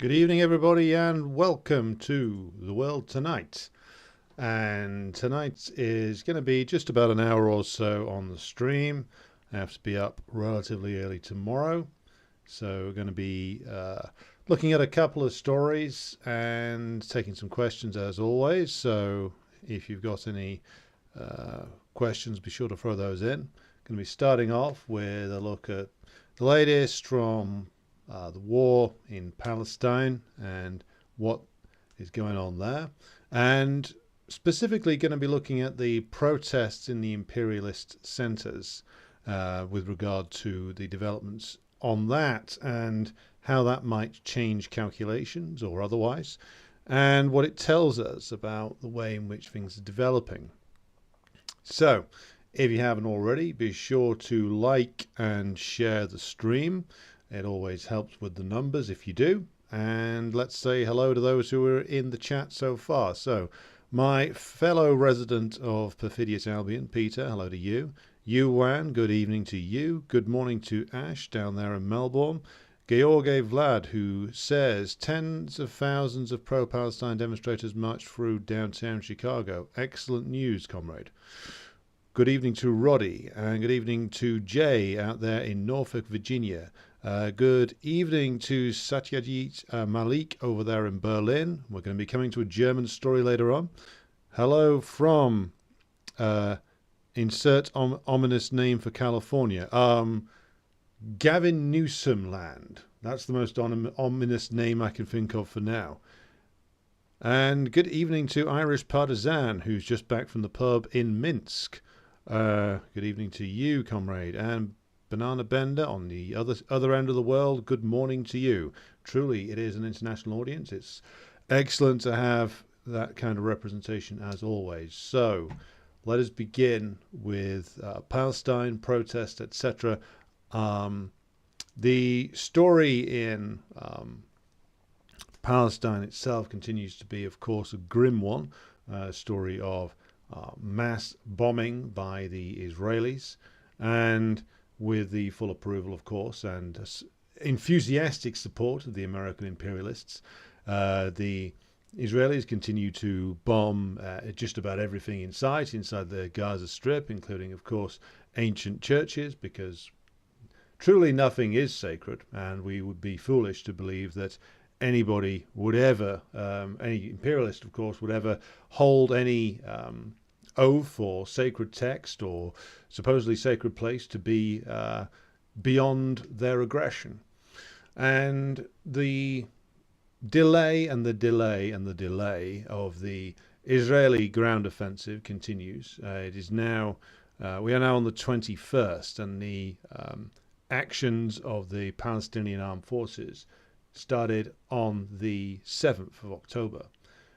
Good evening, everybody, and welcome to The World Tonight. And tonight is going to be just about an hour or so on the stream. I have to be up relatively early tomorrow. So we're going to be looking at a couple of stories and taking some questions as always. So if you've got any questions, be sure to throw those in. Going to be starting off with a look at the latest from the war in Palestine and what is going on there. And specifically going to be looking at the protests in the imperialist centres with regard to the developments on that and how that might change calculations or otherwise, and what it tells us about the way in which things are developing. So, if you haven't already, be sure to like and share the stream. It always helps with the numbers if you do. And let's say hello to those who are in the chat so far. So, my fellow resident of Perfidious Albion, Peter, hello to you. Yuan, good evening to you. Good morning to Ash down there in Melbourne. George Vlad, who says tens of thousands of pro-Palestine demonstrators marched through downtown Chicago. Excellent news, comrade. Good evening to Roddy, and good evening to Jay out there in Norfolk, Virginia. Good evening to Satyajit Malik over there in Berlin. We're going to be coming to a German story later on. Hello from insert ominous name for California. Gavin Newsom land. That's the most ominous name I can think of for now. And good evening to Irish Partisan, who's just back from the pub in Minsk. Good evening to you, comrade. And Banana Bender on the other end of the world, good morning to you. Truly, it is an international audience. It's excellent to have that kind of representation as always. So, let us begin with Palestine, protest, etc. The story in Palestine itself continues to be, of course, a grim one. Story of mass bombing by the Israelis, and with the full approval, of course, and enthusiastic support of the American imperialists. The Israelis continue to bomb just about everything in sight inside the Gaza Strip, including, of course, ancient churches, because truly nothing is sacred, and we would be foolish to believe that anybody would ever, any imperialist, of course, would ever hold any oath or sacred text or supposedly sacred place to be beyond their aggression. And the delay and the delay and the delay of the Israeli ground offensive continues. It is now, we are now on the 21st, and the actions of the Palestinian armed forces started on the 7th of October.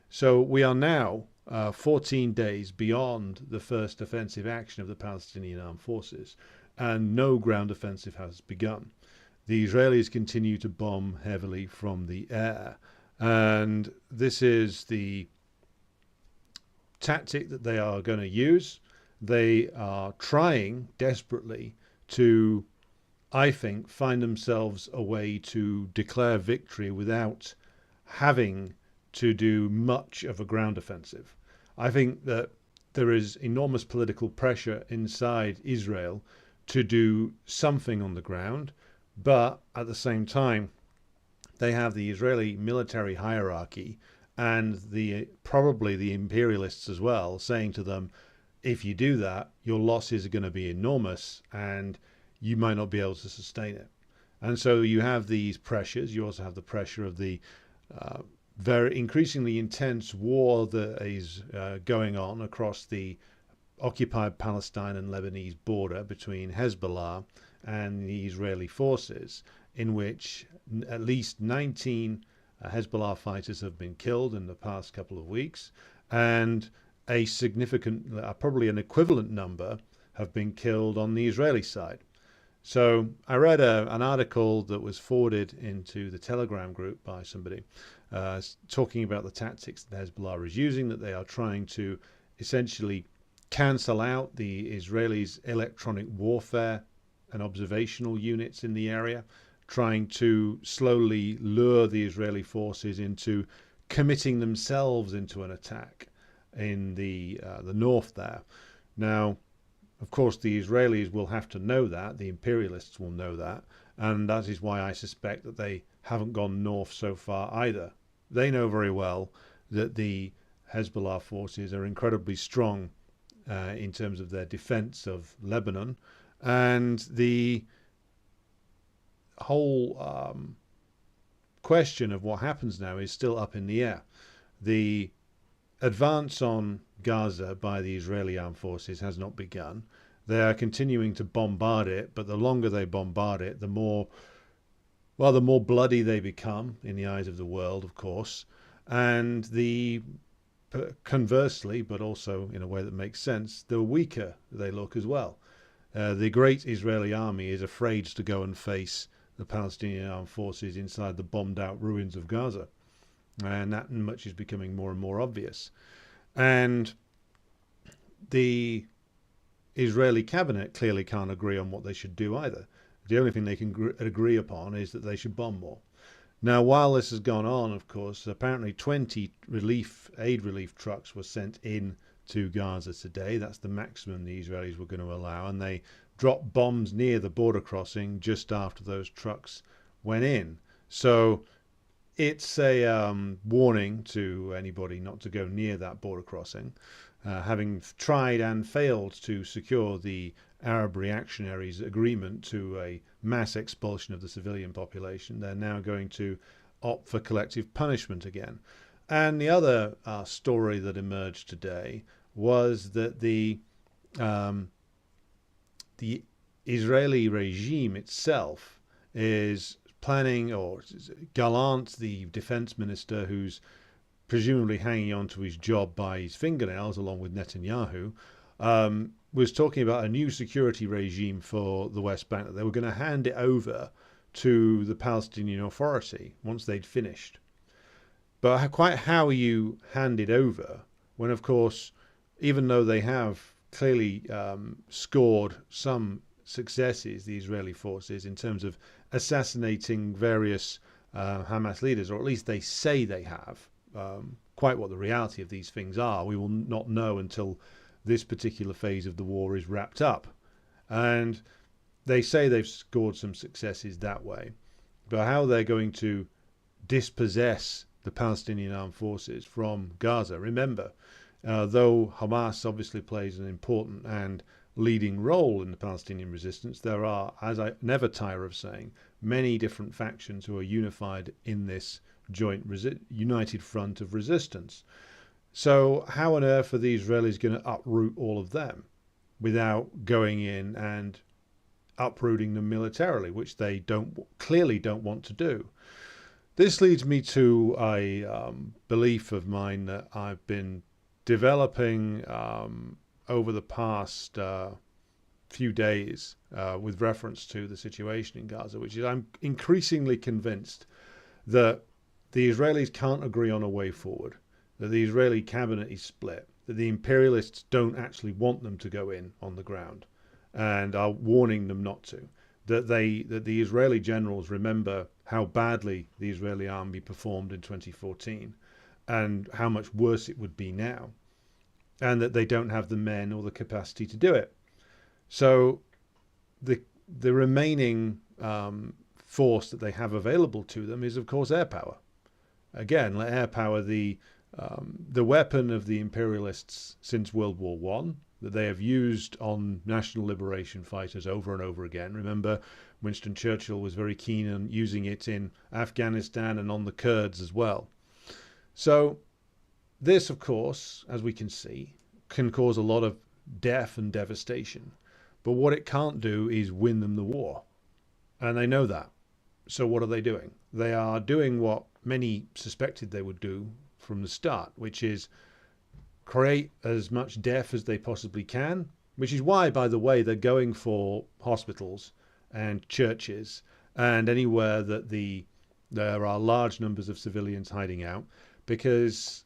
So we are now 14 days beyond the first offensive action of the Palestinian armed forces, and no ground offensive has begun. The Israelis continue to bomb heavily from the air, and this is the tactic that they are going to use. They are trying desperately to, I think, find themselves a way to declare victory without having to do much of a ground offensive. I think that there is enormous political pressure inside Israel to do something on the ground, but at the same time, they have the Israeli military hierarchy and probably the imperialists as well saying to them, if you do that, your losses are going to be enormous and you might not be able to sustain it. And so you have these pressures. You also have the pressure of the very increasingly intense war that is going on across the occupied Palestine and Lebanese border between Hezbollah and the Israeli forces, in which at least 19 Hezbollah fighters have been killed in the past couple of weeks, and a significant, probably an equivalent number, have been killed on the Israeli side. So I read an article that was forwarded into the Telegram group by somebody talking about the tactics that Hezbollah is using, that they are trying to essentially cancel out the Israelis' electronic warfare and observational units in the area, trying to slowly lure the Israeli forces into committing themselves into an attack in the north there. Now, of course, the Israelis will have to know that, the imperialists will know that, and that is why I suspect that they haven't gone north so far either. They know very well that the Hezbollah forces are incredibly strong in terms of their defense of Lebanon, and the whole question of what happens now is still up in the air. The advance on Gaza by the Israeli armed forces has not begun. They are continuing to bombard it, but the longer they bombard it, the more bloody they become in the eyes of the world, of course, and conversely, but also in a way that makes sense, the weaker they look as well. The great Israeli army is afraid to go and face the Palestinian armed forces inside the bombed-out ruins of Gaza, and that much is becoming more and more obvious. And the Israeli cabinet clearly can't agree on what they should do either. The only thing they can agree upon is that they should bomb more. Now, while this has gone on, of course, apparently 20 aid relief trucks were sent in to Gaza today. That's the maximum the Israelis were going to allow, and they dropped bombs near the border crossing just after those trucks went in. So it's a warning to anybody not to go near that border crossing. Having tried and failed to secure the Arab reactionaries' agreement to a mass expulsion of the civilian population, they're now going to opt for collective punishment again. And the other story that emerged today was that the Israeli regime itself is planning, or Gallant, the defense minister, who's presumably hanging on to his job by his fingernails, along with Netanyahu, was talking about a new security regime for the West Bank, that they were going to hand it over to the Palestinian Authority once they'd finished. But quite how you hand it over when, of course, even though they have clearly scored some successes, the Israeli forces, in terms of assassinating various Hamas leaders, or at least they say they have. Quite what the reality of these things are, we will not know until this particular phase of the war is wrapped up. And they say they've scored some successes that way. But how they're going to dispossess the Palestinian armed forces from Gaza, remember, though Hamas obviously plays an important and leading role in the Palestinian resistance, there are, as I never tire of saying, many different factions who are unified in this united front of resistance. So how on earth are the Israelis going to uproot all of them without going in and uprooting them militarily, which they clearly don't want to do? This leads me to a belief of mine that I've been developing over the past few days with reference to the situation in Gaza, which is I'm increasingly convinced that the Israelis can't agree on a way forward, that the Israeli cabinet is split, that the imperialists don't actually want them to go in on the ground and are warning them not to, that the Israeli generals remember how badly the Israeli army performed in 2014 and how much worse it would be now, and that they don't have the men or the capacity to do it. So the remaining force that they have available to them is, of course, air power. Again, air power, the weapon of the imperialists since World War One, that they have used on national liberation fighters over and over again. Remember, Winston Churchill was very keen on using it in Afghanistan and on the Kurds as well. So this, of course, as we can see, can cause a lot of death and devastation. But what it can't do is win them the war. And they know that. So what are they doing? They are doing what many suspected they would do from the start, which is create as much death as they possibly can, which is why, by the way, they're going for hospitals and churches and anywhere that there are large numbers of civilians hiding out, because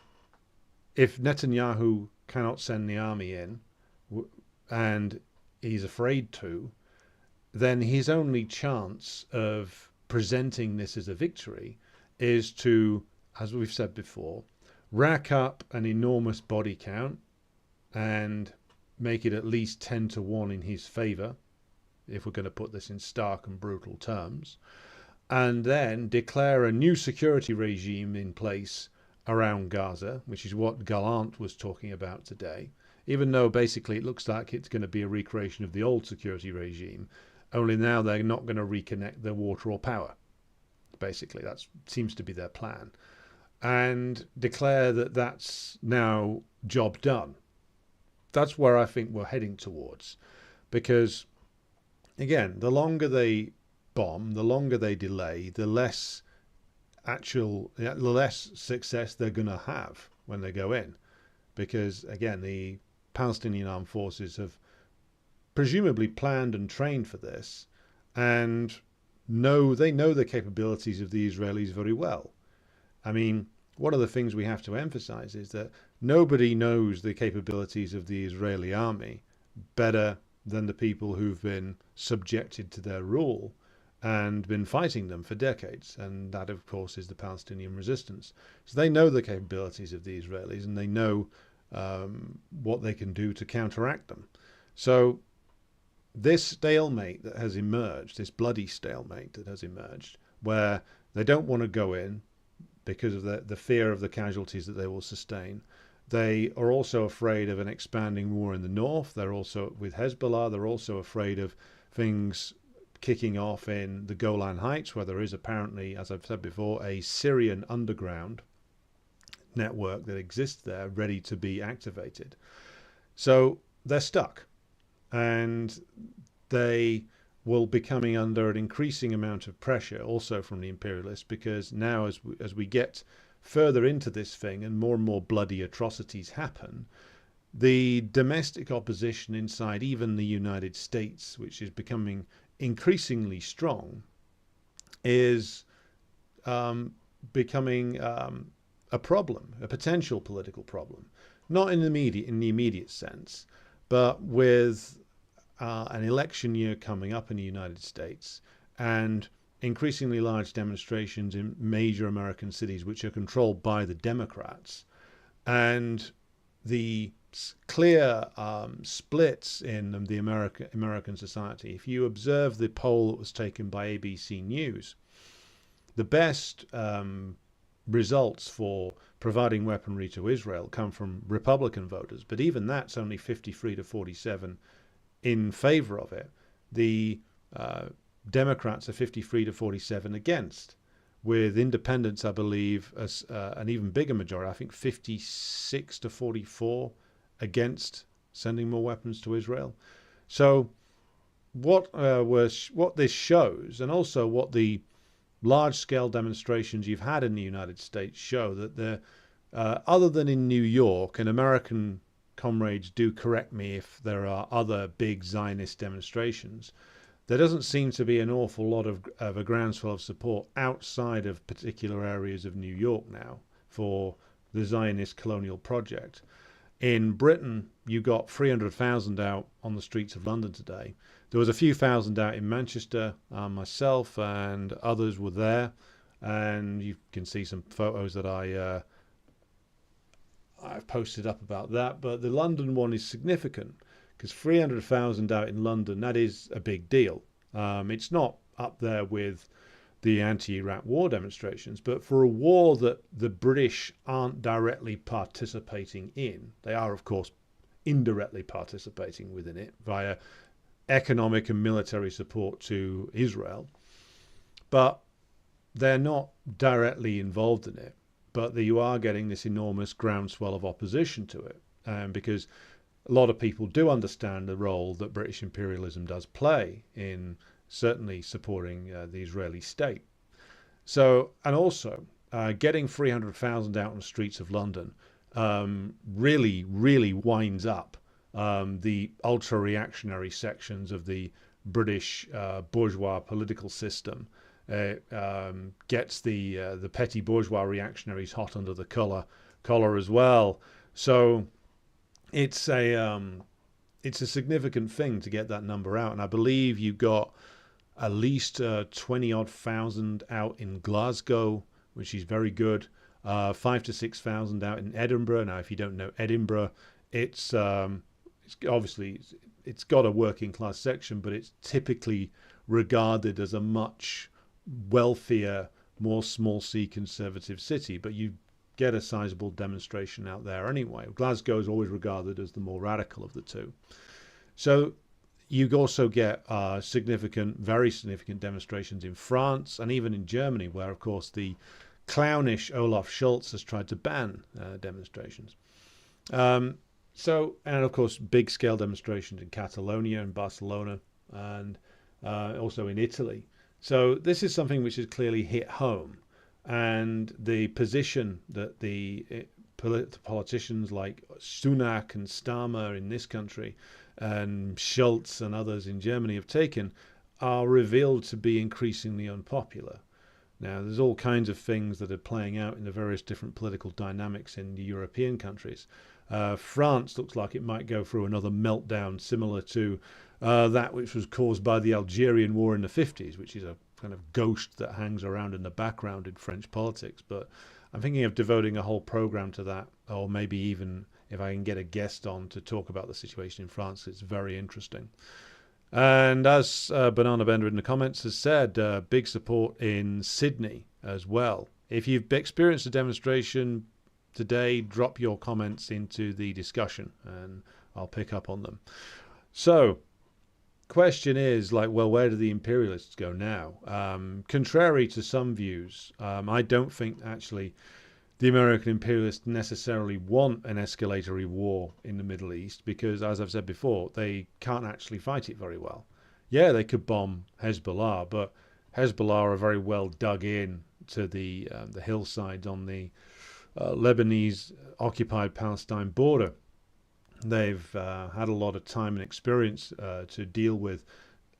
if Netanyahu cannot send the army in, and he's afraid to, then his only chance of presenting this as a victory is to, as we've said before, rack up an enormous body count and make it at least 10-1 in his favor, if we're going to put this in stark and brutal terms, and then declare a new security regime in place around Gaza, which is what Gallant was talking about today, even though basically it looks like it's going to be a recreation of the old security regime, only now they're not going to reconnect their water or power. Basically, that seems to be their plan. And declare that that's now job done. That's where I think we're heading towards. Because, again, the longer they bomb, the longer they delay, the less success they're going to have when they go in. Because, again, the Palestinian armed forces have presumably planned and trained for this, and they know the capabilities of the Israelis very well. I mean, one of the things we have to emphasize is that nobody knows the capabilities of the Israeli army better than the people who've been subjected to their rule and been fighting them for decades. And that, of course, is the Palestinian resistance. So they know the capabilities of the Israelis, and they know what they can do to counteract them. So this stalemate that has emerged, this bloody stalemate that has emerged, where they don't want to go in because of the fear of the casualties that they will sustain. They are also afraid of an expanding war in the north. They're also, with Hezbollah, they're also afraid of things kicking off in the Golan Heights, where there is apparently, as I've said before, a Syrian underground network that exists there ready to be activated. So they're stuck. And they will be coming under an increasing amount of pressure also from the imperialists, because now as we get further into this thing and more bloody atrocities happen, the domestic opposition inside even the United States, which is becoming increasingly strong, is becoming a problem, a potential political problem, not in the immediate sense, but with an election year coming up in the United States and increasingly large demonstrations in major American cities which are controlled by the Democrats, and the clear splits in the American society. If you observe the poll that was taken by ABC News, the best results for providing weaponry to Israel come from Republican voters, but even that's only 53-47 in favor of it. The Democrats are 53-47 against, with independents, I believe, as an even bigger majority, I think 56-44 against sending more weapons to Israel. So what this shows, and also what the large-scale demonstrations you've had in the United States show, that other than in New York, and American comrades do correct me if there are other big Zionist demonstrations, there doesn't seem to be an awful lot of a groundswell of support outside of particular areas of New York now for the Zionist colonial project. In Britain, you got 300,000 out on the streets of London today. There was a few thousand out in Manchester. Myself and others were there, and you can see some photos that I've posted up about that. But the London one is significant, because 300,000 out in London, that is a big deal. It's not up there with the anti-Iraq war demonstrations, but for a war that the British aren't directly participating in, they are, of course, indirectly participating within it via economic and military support to Israel, but they're not directly involved in it. But you are getting this enormous groundswell of opposition to it, because a lot of people do understand the role that British imperialism does play in certainly supporting the Israeli state. So, and also getting 300,000 out on the streets of London really, really winds up the ultra-reactionary sections of the British bourgeois political system. Gets the petty bourgeois reactionaries hot under the collar as well. So it's a significant thing to get that number out, and I believe you got at least 20 odd thousand out in Glasgow, which is very good. 5 to 6,000 out in Edinburgh. Now, if you don't know Edinburgh, it's obviously it's got a working class section, but it's typically regarded as a much wealthier, more small C conservative city. But you get a sizable demonstration out there anyway. Glasgow is always regarded as the more radical of the two. So you also get very significant demonstrations in France and even in Germany, where, of course, the clownish Olaf Scholz has tried to ban demonstrations. And of course, big-scale demonstrations in Catalonia and Barcelona and also in Italy. So this is something which has clearly hit home. And the position that the politicians like Sunak and Starmer in this country and Schulz and others in Germany have taken are revealed to be increasingly unpopular. Now, there's all kinds of things that are playing out in the various different political dynamics in the European countries. France looks like it might go through another meltdown similar to that which was caused by the Algerian War in the 50s, which is a kind of ghost that hangs around in the background in French politics. But I'm thinking of devoting a whole program to that, or maybe even if I can get a guest on to talk about the situation in France. It's very interesting. And as Banana Bender in the comments has said, big support in Sydney as well. If you've experienced a demonstration today, drop your comments into the discussion and I'll pick up on them. So, question is, well, where do the imperialists go now? Contrary to some views, I don't think actually the American imperialists necessarily want an escalatory war in the Middle East because, as I've said before, they can't actually fight it very well. Yeah, they could bomb Hezbollah, but Hezbollah are very well dug in to the hillsides on the Lebanese occupied Palestine border. They've had a lot of time and experience to deal with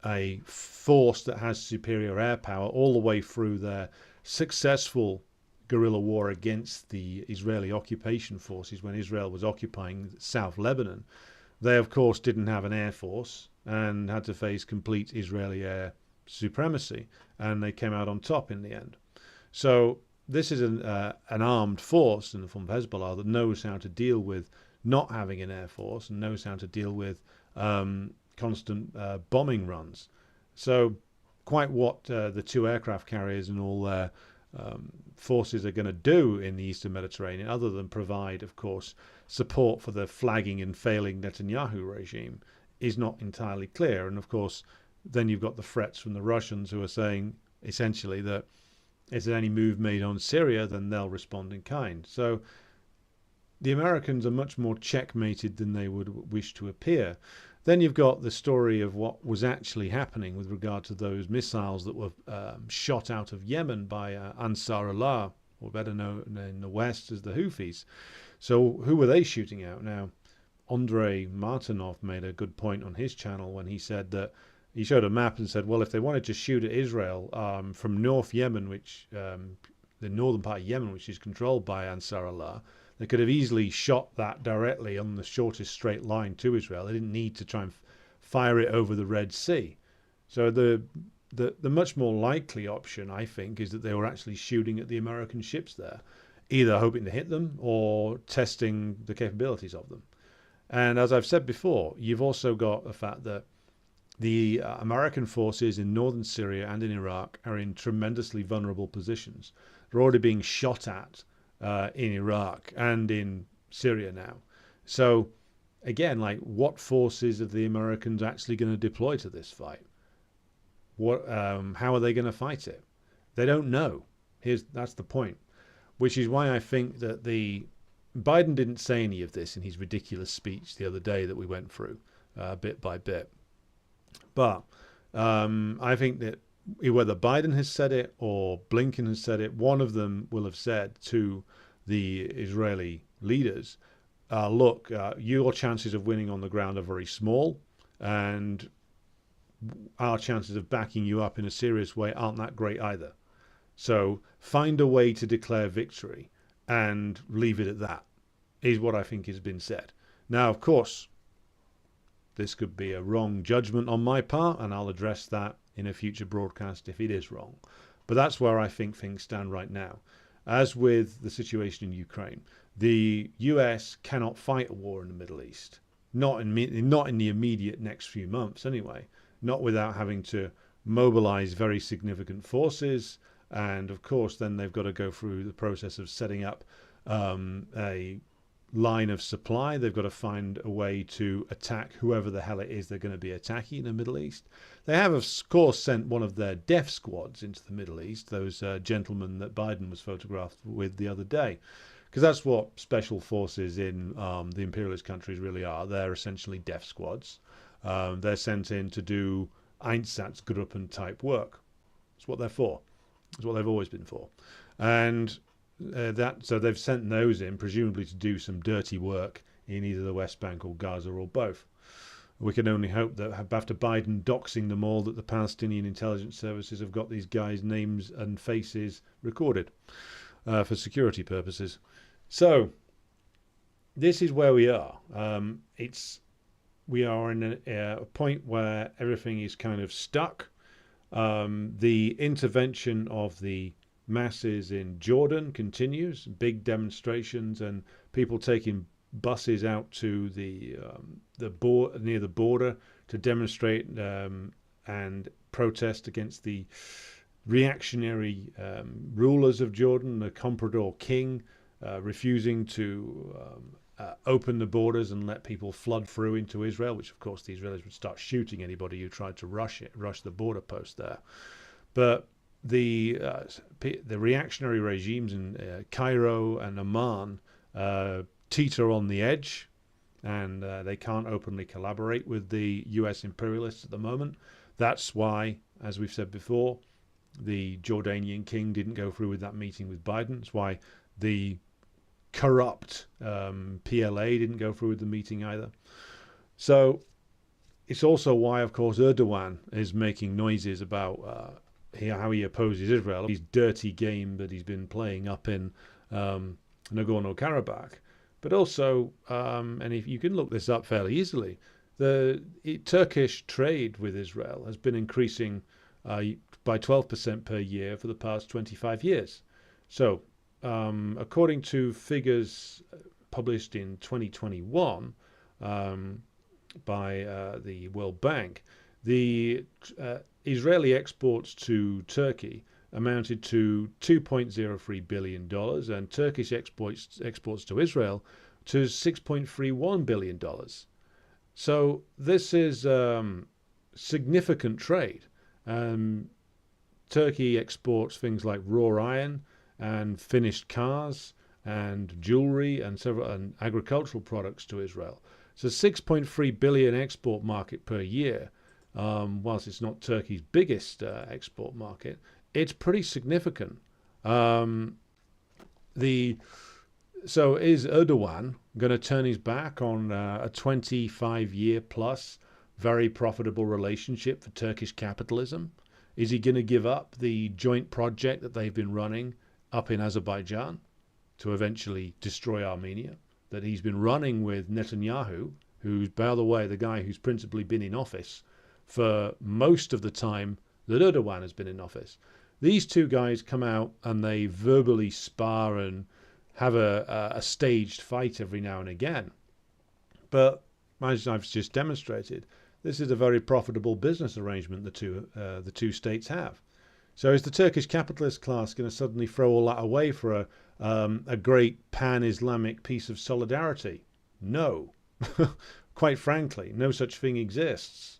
a force that has superior air power all the way through their successful guerrilla war against the Israeli occupation forces when Israel was occupying South Lebanon. They, of course, didn't have an air force and had to face complete Israeli air supremacy, and they came out on top in the end. So this is an armed force in the form of Hezbollah that knows how to deal with not having an air force and knows how to deal with constant bombing runs. So quite what the two aircraft carriers and all their forces are going to do in the Eastern Mediterranean, other than provide, of course, support for the flagging and failing Netanyahu regime, is not entirely clear. And of course, then you've got the threats from the Russians who are saying essentially that if there's any move made on Syria, then they'll respond in kind. So the Americans are much more checkmated than they would wish to appear. Then you've got the story of what was actually happening with regard to those missiles that were shot out of Yemen by Ansar Allah, or better known in the West as the Houthis. So who were they shooting out? Now, Andrei Martinov made a good point on his channel when he said that he showed a map and said, well, if they wanted to shoot at Israel from North Yemen, which the northern part of Yemen, which is controlled by Ansar Allah, they could have easily shot that directly on the shortest straight line to Israel. They didn't need to try and fire it over the Red Sea. So the much more likely option, I think, is that they were actually shooting at the American ships there, either hoping to hit them or testing the capabilities of them. And as I've said before, you've also got the fact that the American forces in northern Syria and in Iraq are in tremendously vulnerable positions. They're already being shot at in Iraq and in Syria now. So again, what forces are the Americans actually going to deploy to this fight? How are they going to fight it? They don't know. That's the point. Which is why I think that Biden didn't say any of this in his ridiculous speech the other day that we went through bit by bit. But I think that whether Biden has said it or Blinken has said it, one of them will have said to the Israeli leaders, look, your chances of winning on the ground are very small, and our chances of backing you up in a serious way aren't that great either. So find a way to declare victory and leave it at that, is what I think has been said. Now, of course, this could be a wrong judgment on my part, and I'll address that in a future broadcast if it is wrong. But that's where I think things stand right now. As with the situation in Ukraine, the US cannot fight a war in the Middle East. Not in the immediate next few months anyway. Not without having to mobilize very significant forces. And of course, then they've got to go through the process of setting up a line of supply. They've got to find a way to attack whoever the hell it is they're going to be attacking in the Middle East. They have, of course, sent one of their death squads into the Middle East, those gentlemen that Biden was photographed with the other day, because that's what special forces in the imperialist countries really are. They're essentially death squads. They're sent in to do Einsatzgruppen type work. That's what they're for. That's what they've always been for. And so they've sent those in, presumably to do some dirty work in either the West Bank or Gaza or both. We can only hope that after Biden doxing them all, that the Palestinian intelligence services have got these guys' names and faces recorded for security purposes. So this is where we are. We are in a point where everything is kind of stuck. The intervention of the masses in Jordan continues, big demonstrations and people taking buses out to near the border to demonstrate and protest against the reactionary rulers of Jordan, the comprador king, refusing to open the borders and let people flood through into Israel, which of course the Israelis would start shooting anybody who tried to rush the border post there. But the reactionary regimes in Cairo and Amman teeter on the edge, and they can't openly collaborate with the US imperialists at the moment. That's why, as we've said before, the Jordanian king didn't go through with that meeting with Biden. That's why the corrupt PLA didn't go through with the meeting either. So it's also why, of course, Erdogan is making noises about how he opposes Israel, his dirty game that he's been playing up in Nagorno-Karabakh. But also, and if you can look this up fairly easily, the Turkish trade with Israel has been increasing by 12% per year for the past 25 years. So, according to figures published in 2021 by the World Bank, the Israeli exports to Turkey amounted to $2.03 billion and Turkish exports to Israel to $6.31 billion. So this is significant trade. Turkey exports things like raw iron and finished cars and jewelry and several agricultural products to Israel. So 6.3 billion export market per year. Whilst it's not Turkey's biggest export market, it's pretty significant. So is Erdogan going to turn his back on a 25-year plus very profitable relationship for Turkish capitalism? Is he going to give up the joint project that they've been running up in Azerbaijan to eventually destroy Armenia, that he's been running with Netanyahu, who's, by the way, the guy who's principally been in office for most of the time that Erdogan has been in office? These two guys come out and they verbally spar and have a staged fight every now and again. But as I've just demonstrated, this is a very profitable business arrangement the two states have. So is the Turkish capitalist class going to suddenly throw all that away for a great pan-Islamic piece of solidarity? No. Quite frankly, no such thing exists.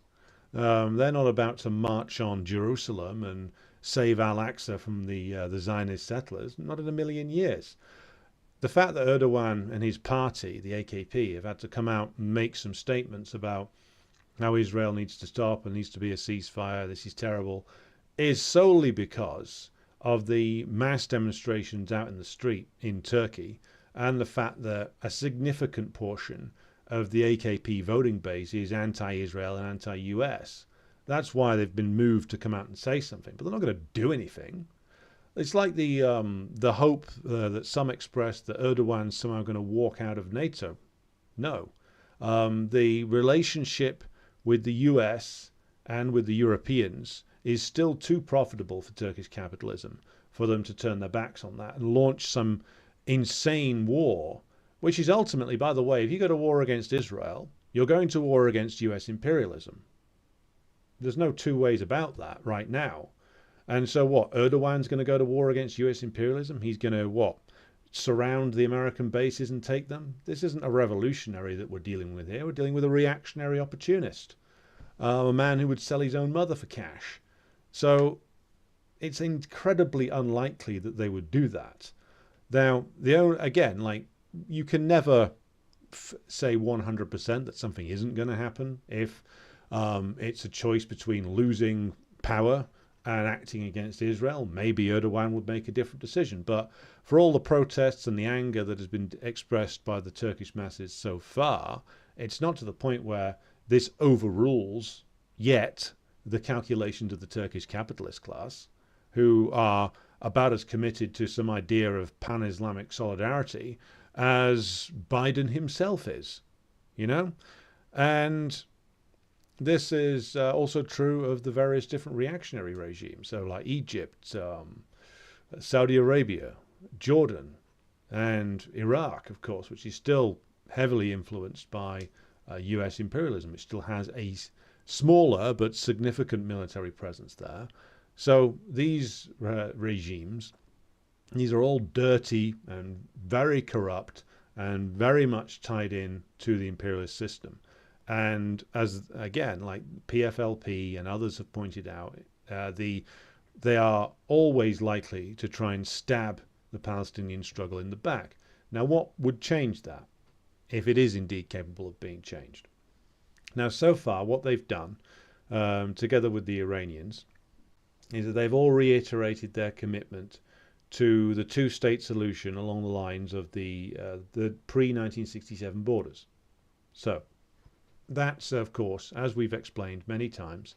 They're not about to march on Jerusalem and save Al-Aqsa from the Zionist settlers. Not in a million years. The fact that Erdogan and his party, the AKP, have had to come out and make some statements about how Israel needs to stop and needs to be a ceasefire, this is terrible, is solely because of the mass demonstrations out in the street in Turkey and the fact that a significant portion of the AKP voting base is anti-Israel and anti-US. That's why they've been moved to come out and say something, but they're not going to do anything. It's like the hope that some expressed that Erdogan's somehow going to walk out of NATO. No. The relationship with the US and with the Europeans is still too profitable for Turkish capitalism for them to turn their backs on that and launch some insane war, which is ultimately, by the way, if you go to war against Israel, you're going to war against US imperialism. There's no two ways about that right now. And so what? Erdogan's going to go to war against US imperialism? He's going to what? Surround the American bases and take them? This isn't a revolutionary that we're dealing with here. We're dealing with a reactionary opportunist, a man who would sell his own mother for cash. So it's incredibly unlikely that they would do that. Now, again, like, you can never say 100% that something isn't going to happen if it's a choice between losing power and acting against Israel. Maybe Erdogan would make a different decision. But for all the protests and the anger that has been expressed by the Turkish masses so far, it's not to the point where this overrules yet the calculations of the Turkish capitalist class, who are about as committed to some idea of pan-Islamic solidarity as Biden himself is, you know? And this is also true of the various different reactionary regimes. So like Egypt, Saudi Arabia, Jordan, and Iraq, of course, which is still heavily influenced by US imperialism. It still has a smaller but significant military presence there. So these regimes, these are all dirty and very corrupt and very much tied in to the imperialist system. And as, again, like PFLP and others have pointed out, they are always likely to try and stab the Palestinian struggle in the back. Now, what would change that, if it is indeed capable of being changed? Now, so far, what they've done, together with the Iranians, is that they've all reiterated their commitment to the two-state solution along the lines of the pre-1967 borders. So that's, of course, as we've explained many times,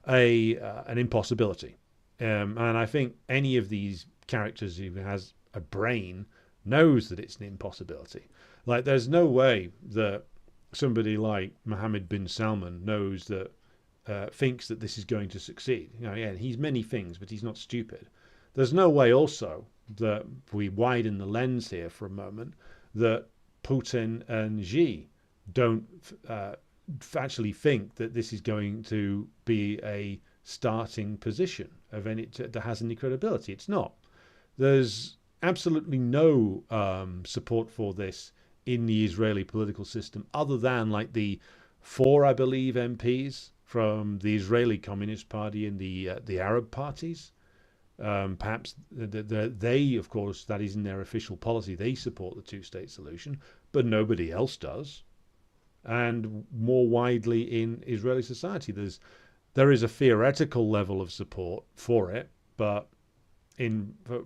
an impossibility. And I think any of these characters who has a brain knows that it's an impossibility. Like, there's no way that somebody like Mohammed bin Salman knows that, thinks that this is going to succeed. You know, yeah, he's many things, but he's not stupid. There's no way also that we widen the lens here for a moment that Putin and Xi don't actually think that this is going to be a starting position of any that has any credibility. It's not. There's absolutely no support for this in the Israeli political system, other than like the 4, I believe, MPs from the Israeli Communist Party and the Arab parties. Perhaps they, of course, that is in their official policy. They support the two-state solution, but nobody else does. And more widely in Israeli society, there is a theoretical level of support for it, but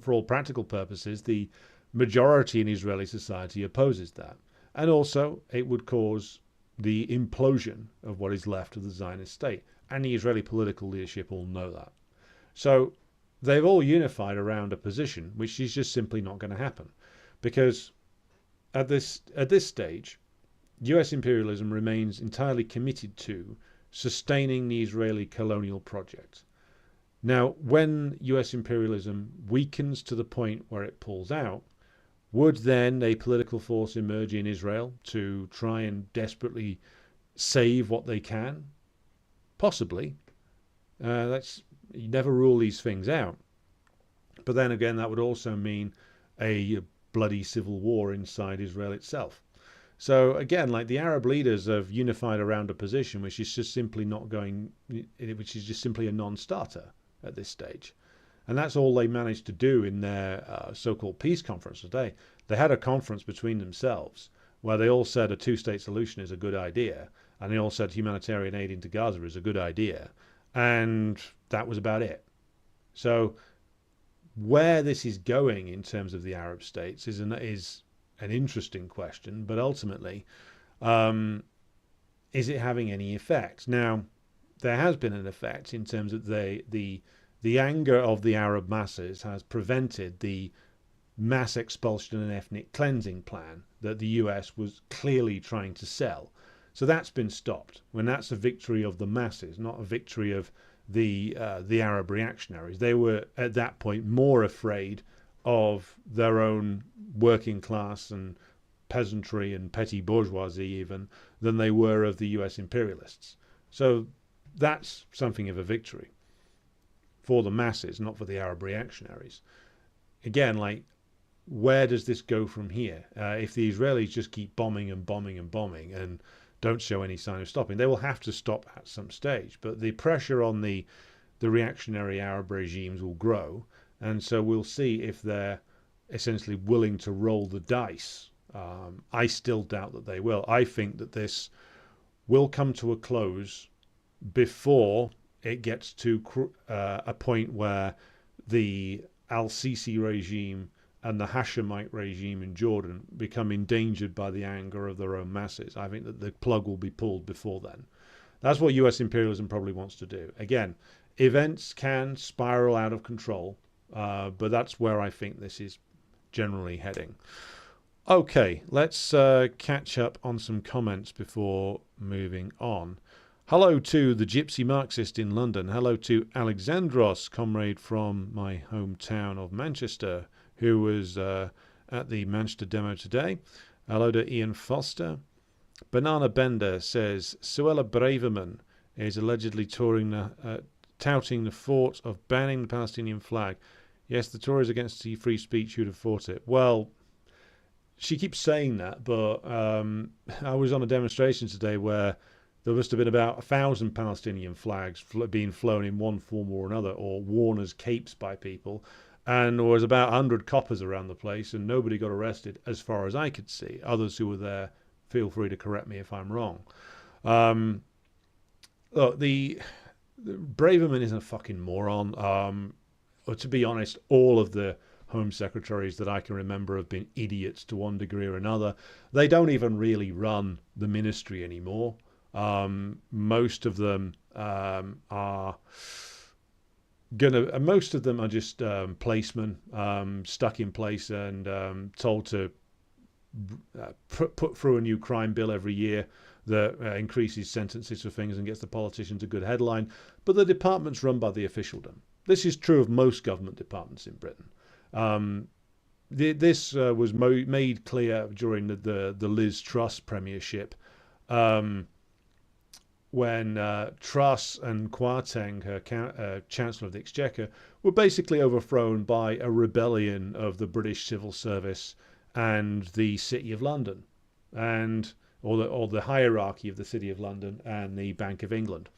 for all practical purposes, the majority in Israeli society opposes that. And also, it would cause the implosion of what is left of the Zionist state. And the Israeli political leadership all know that. So they've all unified around a position which is just simply not going to happen. Because at this stage, US imperialism remains entirely committed to sustaining the Israeli colonial project. Now, when US imperialism weakens to the point where it pulls out, would then a political force emerge in Israel to try and desperately save what they can? Possibly. You never rule these things out. But then again, that would also mean a bloody civil war inside Israel itself. So again, like, the Arab leaders have unified around a position which is just simply which is just simply a non-starter at this stage. And that's all they managed to do in their so-called peace conference today. They had a conference between themselves where they all said a two-state solution is a good idea, and they all said humanitarian aid into Gaza is a good idea, and that was about it. So where this is going in terms of the Arab states is an interesting question, but ultimately, is it having any effect? Now, there has been an effect in terms of the anger of the Arab masses has prevented the mass expulsion and ethnic cleansing plan that the US was clearly trying to sell. So that's been stopped. When that's a victory of the masses, not a victory of the Arab reactionaries. They were at that point more afraid of their own working class and peasantry and petty bourgeoisie even than they were of the US imperialists. So that's something of a victory for the masses, not for the Arab reactionaries. Again, like, where does this go from here? If the Israelis just keep bombing and bombing and bombing and don't show any sign of stopping, they will have to stop at some stage. But the pressure on the reactionary Arab regimes will grow, and so we'll see if they're essentially willing to roll the dice. I still doubt that they will. I think that this will come to a close before it gets to a point where the al-Sisi regime and the Hashemite regime in Jordan become endangered by the anger of their own masses. I think that the plug will be pulled before then. That's what US imperialism probably wants to do. Again, events can spiral out of control, but that's where I think this is generally heading. Okay, let's catch up on some comments before moving on. Hello to the Gypsy Marxist in London. Hello to Alexandros, comrade from my hometown of Manchester, who was at the Manchester demo today. Hello to Ian Foster. Banana Bender says, Suella Braverman is allegedly touting the thought of banning the Palestinian flag. Yes, the Tories against the free speech who'd have fought it. Well, she keeps saying that, but I was on a demonstration today where there must have been about 1,000 Palestinian flags being flown in one form or another, or worn as capes by people. And there was about 100 coppers around the place, and nobody got arrested as far as I could see. Others who were there, feel free to correct me if I'm wrong. Look, the Braverman is a fucking moron. To be honest, all of the Home Secretaries that I can remember have been idiots to one degree or another. They don't even really run the ministry anymore. Most of them are just placemen, stuck in place and told to put through a new crime bill every year that increases sentences for things and gets the politicians a good headline. But the department's run by the officialdom. This is true of most government departments in Britain. This was made clear during the Liz Truss premiership, when Truss and Kwarteng, her Chancellor of the Exchequer, were basically overthrown by a rebellion of the British civil service and the City of London, or the hierarchy of the City of London and the Bank of England,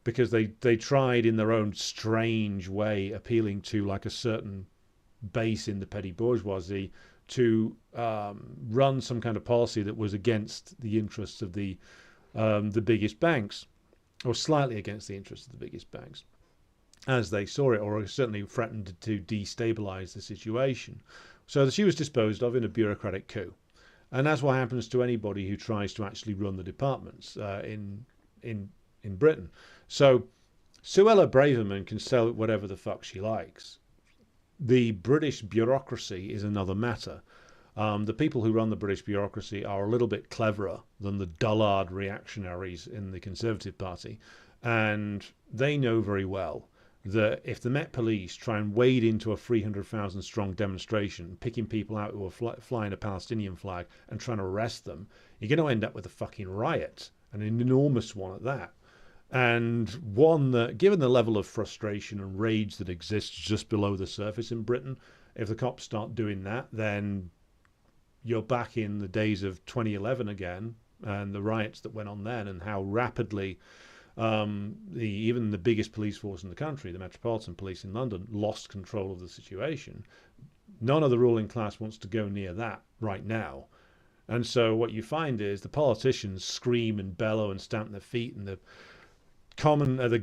because they tried in their own strange way, appealing to like a certain base in the petty bourgeoisie, to run some kind of policy that was against the interests of the biggest banks, or slightly against the interests of the biggest banks, as they saw it, or certainly threatened to destabilize the situation. So she was disposed of in a bureaucratic coup. And that's what happens to anybody who tries to actually run the departments in Britain. So Suella Braverman can sell whatever the fuck she likes. The British bureaucracy is another matter. The people who run the British bureaucracy are a little bit cleverer than the dullard reactionaries in the Conservative Party. And they know very well that if the Met Police try and wade into a 300,000 strong demonstration, picking people out who are flying a Palestinian flag and trying to arrest them, you're going to end up with a fucking riot, and an enormous one at that. And one that, given the level of frustration and rage that exists just below the surface in Britain, if the cops start doing that, then you're back in the days of 2011 again, and the riots that went on then, and how rapidly even the biggest police force in the country, the Metropolitan Police in London, lost control of the situation. None of the ruling class wants to go near that right now. And so what you find is the politicians scream and bellow and stamp their feet, and the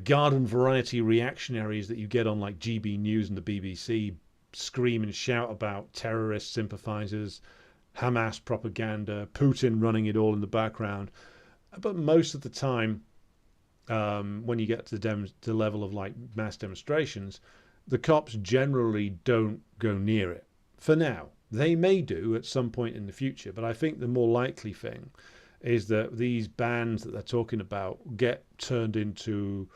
garden variety reactionaries that you get on like GB News and the BBC scream and shout about terrorist sympathizers, Hamas propaganda, Putin running it all in the background. But most of the time, when you get to the level of like mass demonstrations, the cops generally don't go near it. For now, they may do at some point in the future, but I think the more likely thing is that these bans that they're talking about get turned into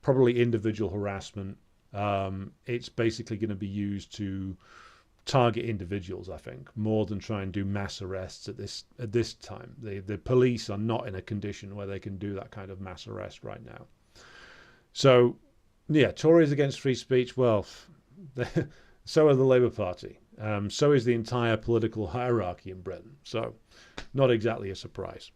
probably individual harassment. It's basically going to be used to target individuals, I think, more than try and do mass arrests at this time. The police are not in a condition where they can do that kind of mass arrest right now. So, yeah, Tories against free speech. Well, so are the Labour Party. So is the entire political hierarchy in Britain. So, not exactly a surprise.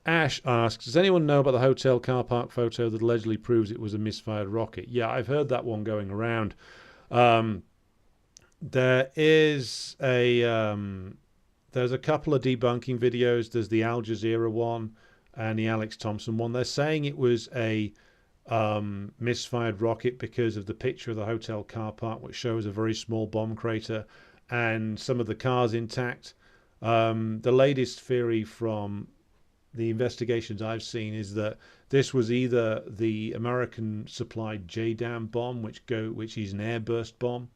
Ash asks, does anyone know about the hotel car park photo that allegedly proves it was a misfired rocket? Yeah, I've heard that one going around. There is there's a couple of debunking videos. There's the Al Jazeera one and the Alex Thompson one. They're saying it was a misfired rocket because of the picture of the hotel car park, which shows a very small bomb crater and some of the cars intact. The latest theory from the investigations I've seen is that this was either the American supplied JDAM bomb, which is an airburst bomb,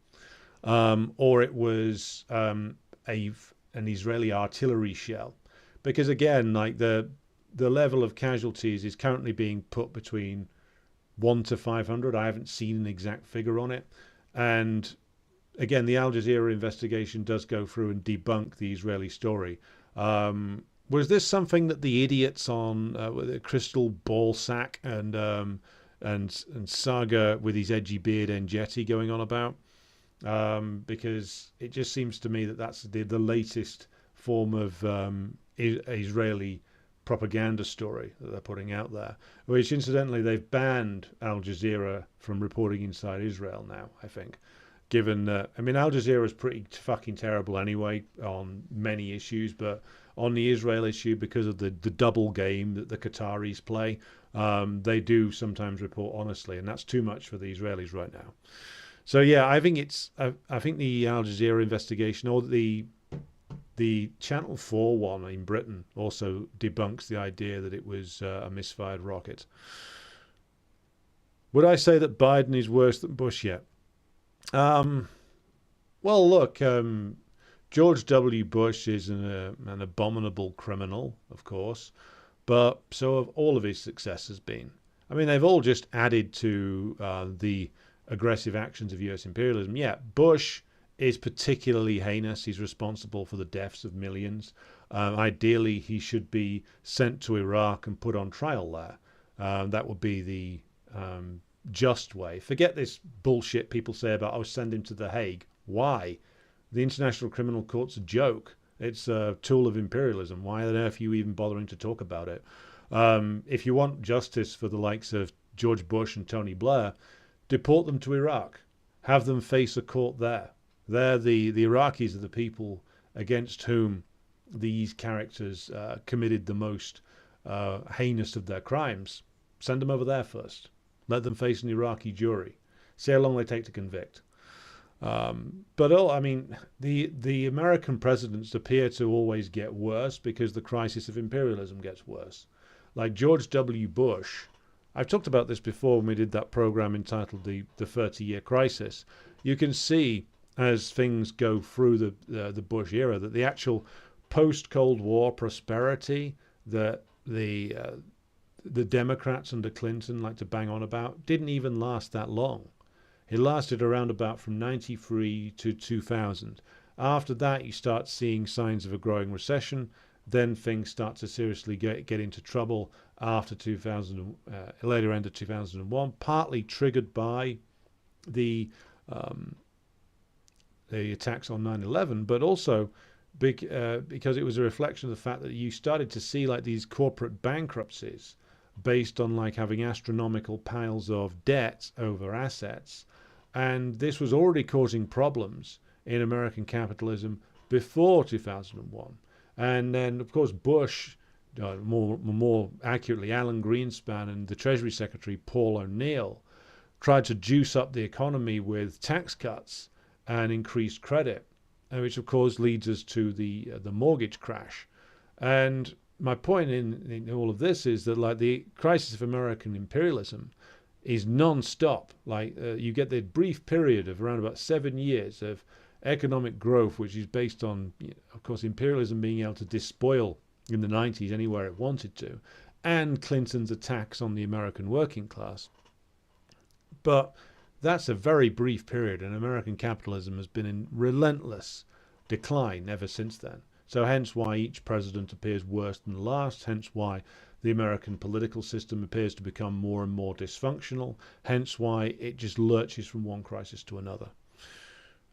or it was an Israeli artillery shell. Because again, like the level of casualties is currently being put between 1 to 500. I haven't seen an exact figure on it. And again, the Al Jazeera investigation does go through and debunk the Israeli story. Was this something that the idiots on the Crystal Ballsack and Saga with his edgy beard and Jetty going on about? Because it just seems to me that that's the latest form of Israeli propaganda story that they're putting out there, which incidentally they've banned Al Jazeera from reporting inside Israel now, I think, given that, I mean, Al Jazeera is pretty fucking terrible anyway on many issues, but on the Israel issue, because of the double game that the Qataris play, they do sometimes report honestly, and that's too much for the Israelis right now. So yeah, I think I think the Al Jazeera investigation, or the Channel 4 one in Britain, also debunks the idea that it was a misfired rocket. Would I say that Biden is worse than Bush yet? Well, look, George W. Bush is an abominable criminal, of course, but so have all of his successors been. I mean, they've all just added to the aggressive actions of US imperialism. Yeah, Bush is particularly heinous. He's responsible for the deaths of millions. Ideally, he should be sent to Iraq and put on trial there. That would be the just way. Forget this bullshit people say about, oh, send him to The Hague. Why? The International Criminal Court's a joke. It's a tool of imperialism. Why on earth are you even bothering to talk about it? If you want justice for the likes of George Bush and Tony Blair, deport them to Iraq. Have them face a court there. The Iraqis are the people against whom these characters committed the most heinous of their crimes. Send them over there first. Let them face an Iraqi jury. See how long they take to convict. I mean, the American presidents appear to always get worse because the crisis of imperialism gets worse. Like George W. Bush, I've talked about this before when we did that program entitled the 30-Year Crisis. You can see as things go through the Bush era that the actual post-Cold War prosperity that the Democrats under Clinton like to bang on about didn't even last that long. It lasted around about from 93 to 2000. After that, you start seeing signs of a growing recession. Then things start to seriously get into trouble after 2000, later end of 2001, partly triggered by the attacks on 9/11, but also because it was a reflection of the fact that you started to see like these corporate bankruptcies based on like having astronomical piles of debt over assets. And this was already causing problems in American capitalism before 2001. And then, of course, Bush, more accurately, Alan Greenspan and the Treasury Secretary, Paul O'Neill, tried to juice up the economy with tax cuts and increased credit, which, of course, leads us to the mortgage crash. And my point in all of this is that, like, the crisis of American imperialism is non-stop. Like you get the brief period of around about 7 years of economic growth, which is based on, of course, imperialism being able to despoil in the 90s anywhere it wanted to, and Clinton's attacks on the American working class. But that's a very brief period, and American capitalism has been in relentless decline ever since then. So hence why each president appears worse than the last, hence why the American political system appears to become more and more dysfunctional, hence why it just lurches from one crisis to another.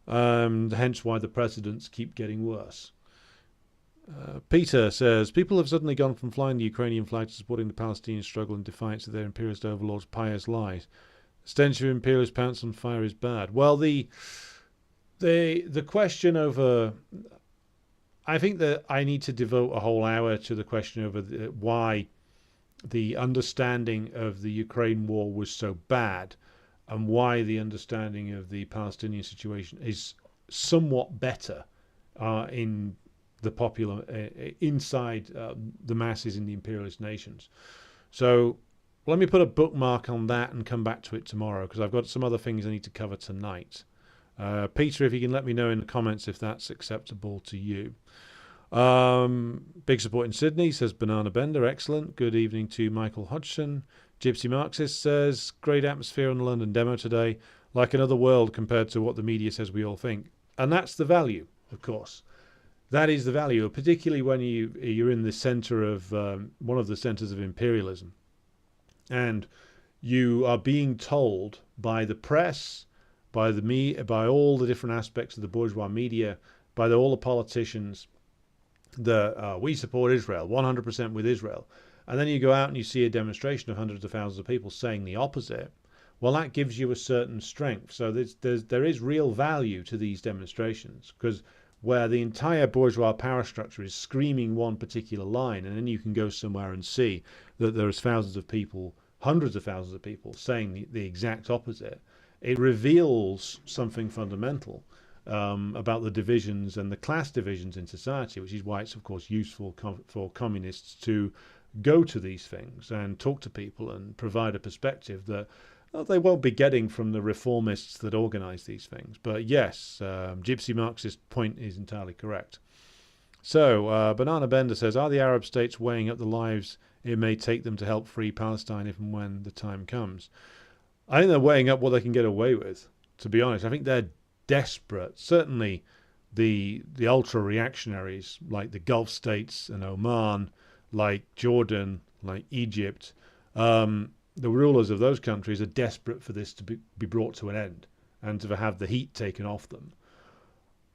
Hence why the presidents keep getting worse. Peter says, people have suddenly gone from flying the Ukrainian flag to supporting the Palestinian struggle in defiance of their imperialist overlords' pious lies. The stench of imperialist pants on fire is bad. Well, the question over... I think that I need to devote a whole hour to the question over why the understanding of the Ukraine war was so bad and why the understanding of the Palestinian situation is somewhat better in the popular inside the masses in the imperialist nations. So let me put a bookmark on that and come back to it tomorrow, because I've got some other things I need to cover tonight. Peter, if you can let me know in the comments if that's acceptable to you. Big support in Sydney, says Banana Bender. Excellent. Good evening to Michael Hodgson. Gypsy Marxist says, great atmosphere on the London demo today, like another world compared to what the media says we all think. And that's the value, of course. That is the value, particularly when you're in the center of one of the centers of imperialism. And you are being told by the press, by all the different aspects of the bourgeois media, by all the politicians, that we support Israel, 100% with Israel. And then you go out and you see a demonstration of hundreds of thousands of people saying the opposite. Well, that gives you a certain strength. So there is real value to these demonstrations, because where the entire bourgeois power structure is screaming one particular line, and then you can go somewhere and see that there's thousands of people, hundreds of thousands of people saying the exact opposite. It reveals something fundamental about the divisions and the class divisions in society, which is why it's, of course, useful for communists to go to these things and talk to people and provide a perspective that they won't be getting from the reformists that organize these things. But yes, Gypsy Marx's point is entirely correct. So Banana Bender says, are the Arab states weighing up the lives it may take them to help free Palestine if and when the time comes? I think they're weighing up what they can get away with, to be honest. I think they're desperate. Certainly the ultra-reactionaries like the Gulf states and Oman, like Jordan, like Egypt, the rulers of those countries are desperate for this to be brought to an end and to have the heat taken off them.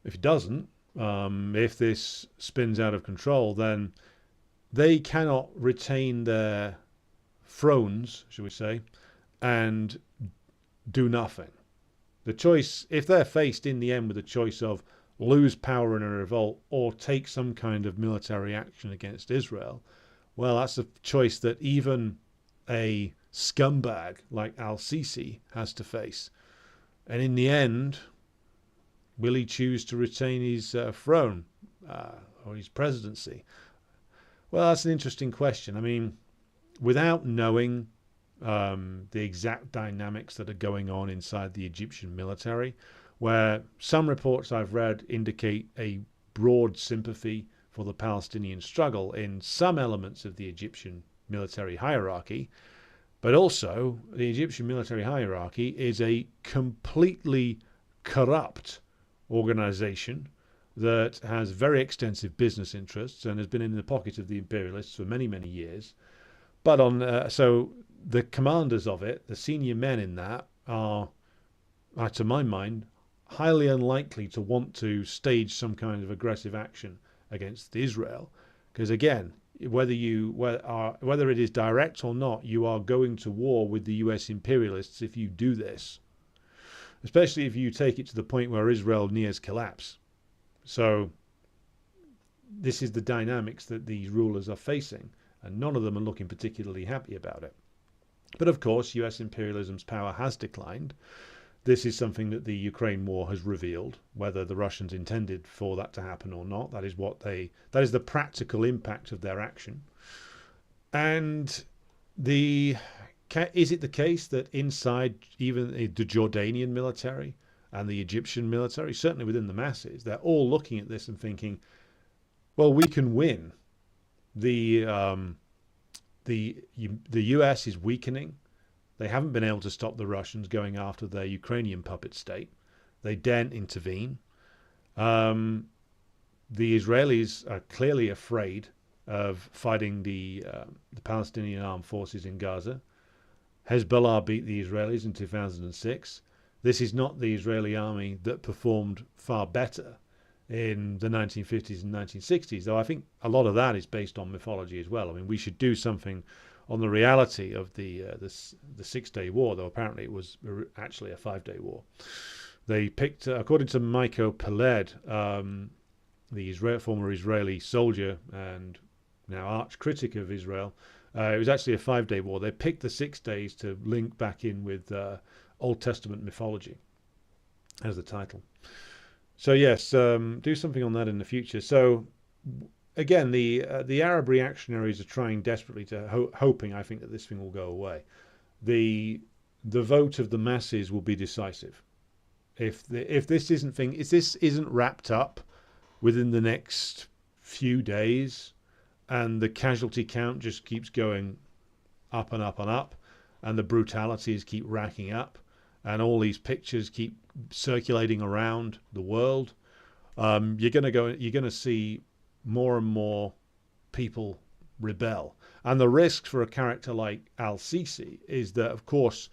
If it doesn't, if this spins out of control, then they cannot retain their thrones, shall we say, and do nothing. The choice, if they're faced in the end with the choice of lose power in a revolt or take some kind of military action against Israel, well, that's a choice that even a scumbag like al-Sisi has to face. And in the end, will he choose to retain his throne or his presidency? Well, that's an interesting question. I mean, without knowing the exact dynamics that are going on inside the Egyptian military, where some reports I've read indicate a broad sympathy for the Palestinian struggle in some elements of the Egyptian military hierarchy, but also the Egyptian military hierarchy is a completely corrupt organization that has very extensive business interests and has been in the pocket of the imperialists for many, many years. But so the commanders of it, the senior men in that, are to my mind, highly unlikely to want to stage some kind of aggressive action against Israel, because again, whether it is direct or not, you are going to war with the US imperialists if you do this, especially if you take it to the point where Israel nears collapse. So this is the dynamics that these rulers are facing, and none of them are looking particularly happy about it. But of course, US imperialism's power has declined. This is something that the Ukraine war has revealed, whether the Russians intended for that to happen or not. That is the practical impact of their action. And is it the case that inside even the Jordanian military and the Egyptian military, certainly within the masses, they're all looking at this and thinking, well, we can win. The US is weakening. They haven't been able to stop the Russians going after their Ukrainian puppet state. They daren't intervene. The Israelis are clearly afraid of fighting the Palestinian armed forces in Gaza. Hezbollah beat the Israelis in 2006. This is not the Israeli army that performed far better in the 1950s and 1960s, though I think a lot of that is based on mythology as well. I mean, we should do something on the reality of the 6-day war, though apparently it was actually a 5-day war. They picked, according to Michael Peled, the former Israeli soldier and now arch critic of Israel, it was actually a 5-day war. They picked the 6 days to link back in with Old Testament mythology as the title. So yes, do something on that in the future. So again, the Arab reactionaries are trying desperately to hoping, I think, that this thing will go away. The vote of the masses will be decisive. If this isn't wrapped up within the next few days, and the casualty count just keeps going up and up and up, and the brutalities keep racking up, and all these pictures keep circulating around the world, you're going to see more and more people rebel. And the risk for a character like al-Sisi is that, of course,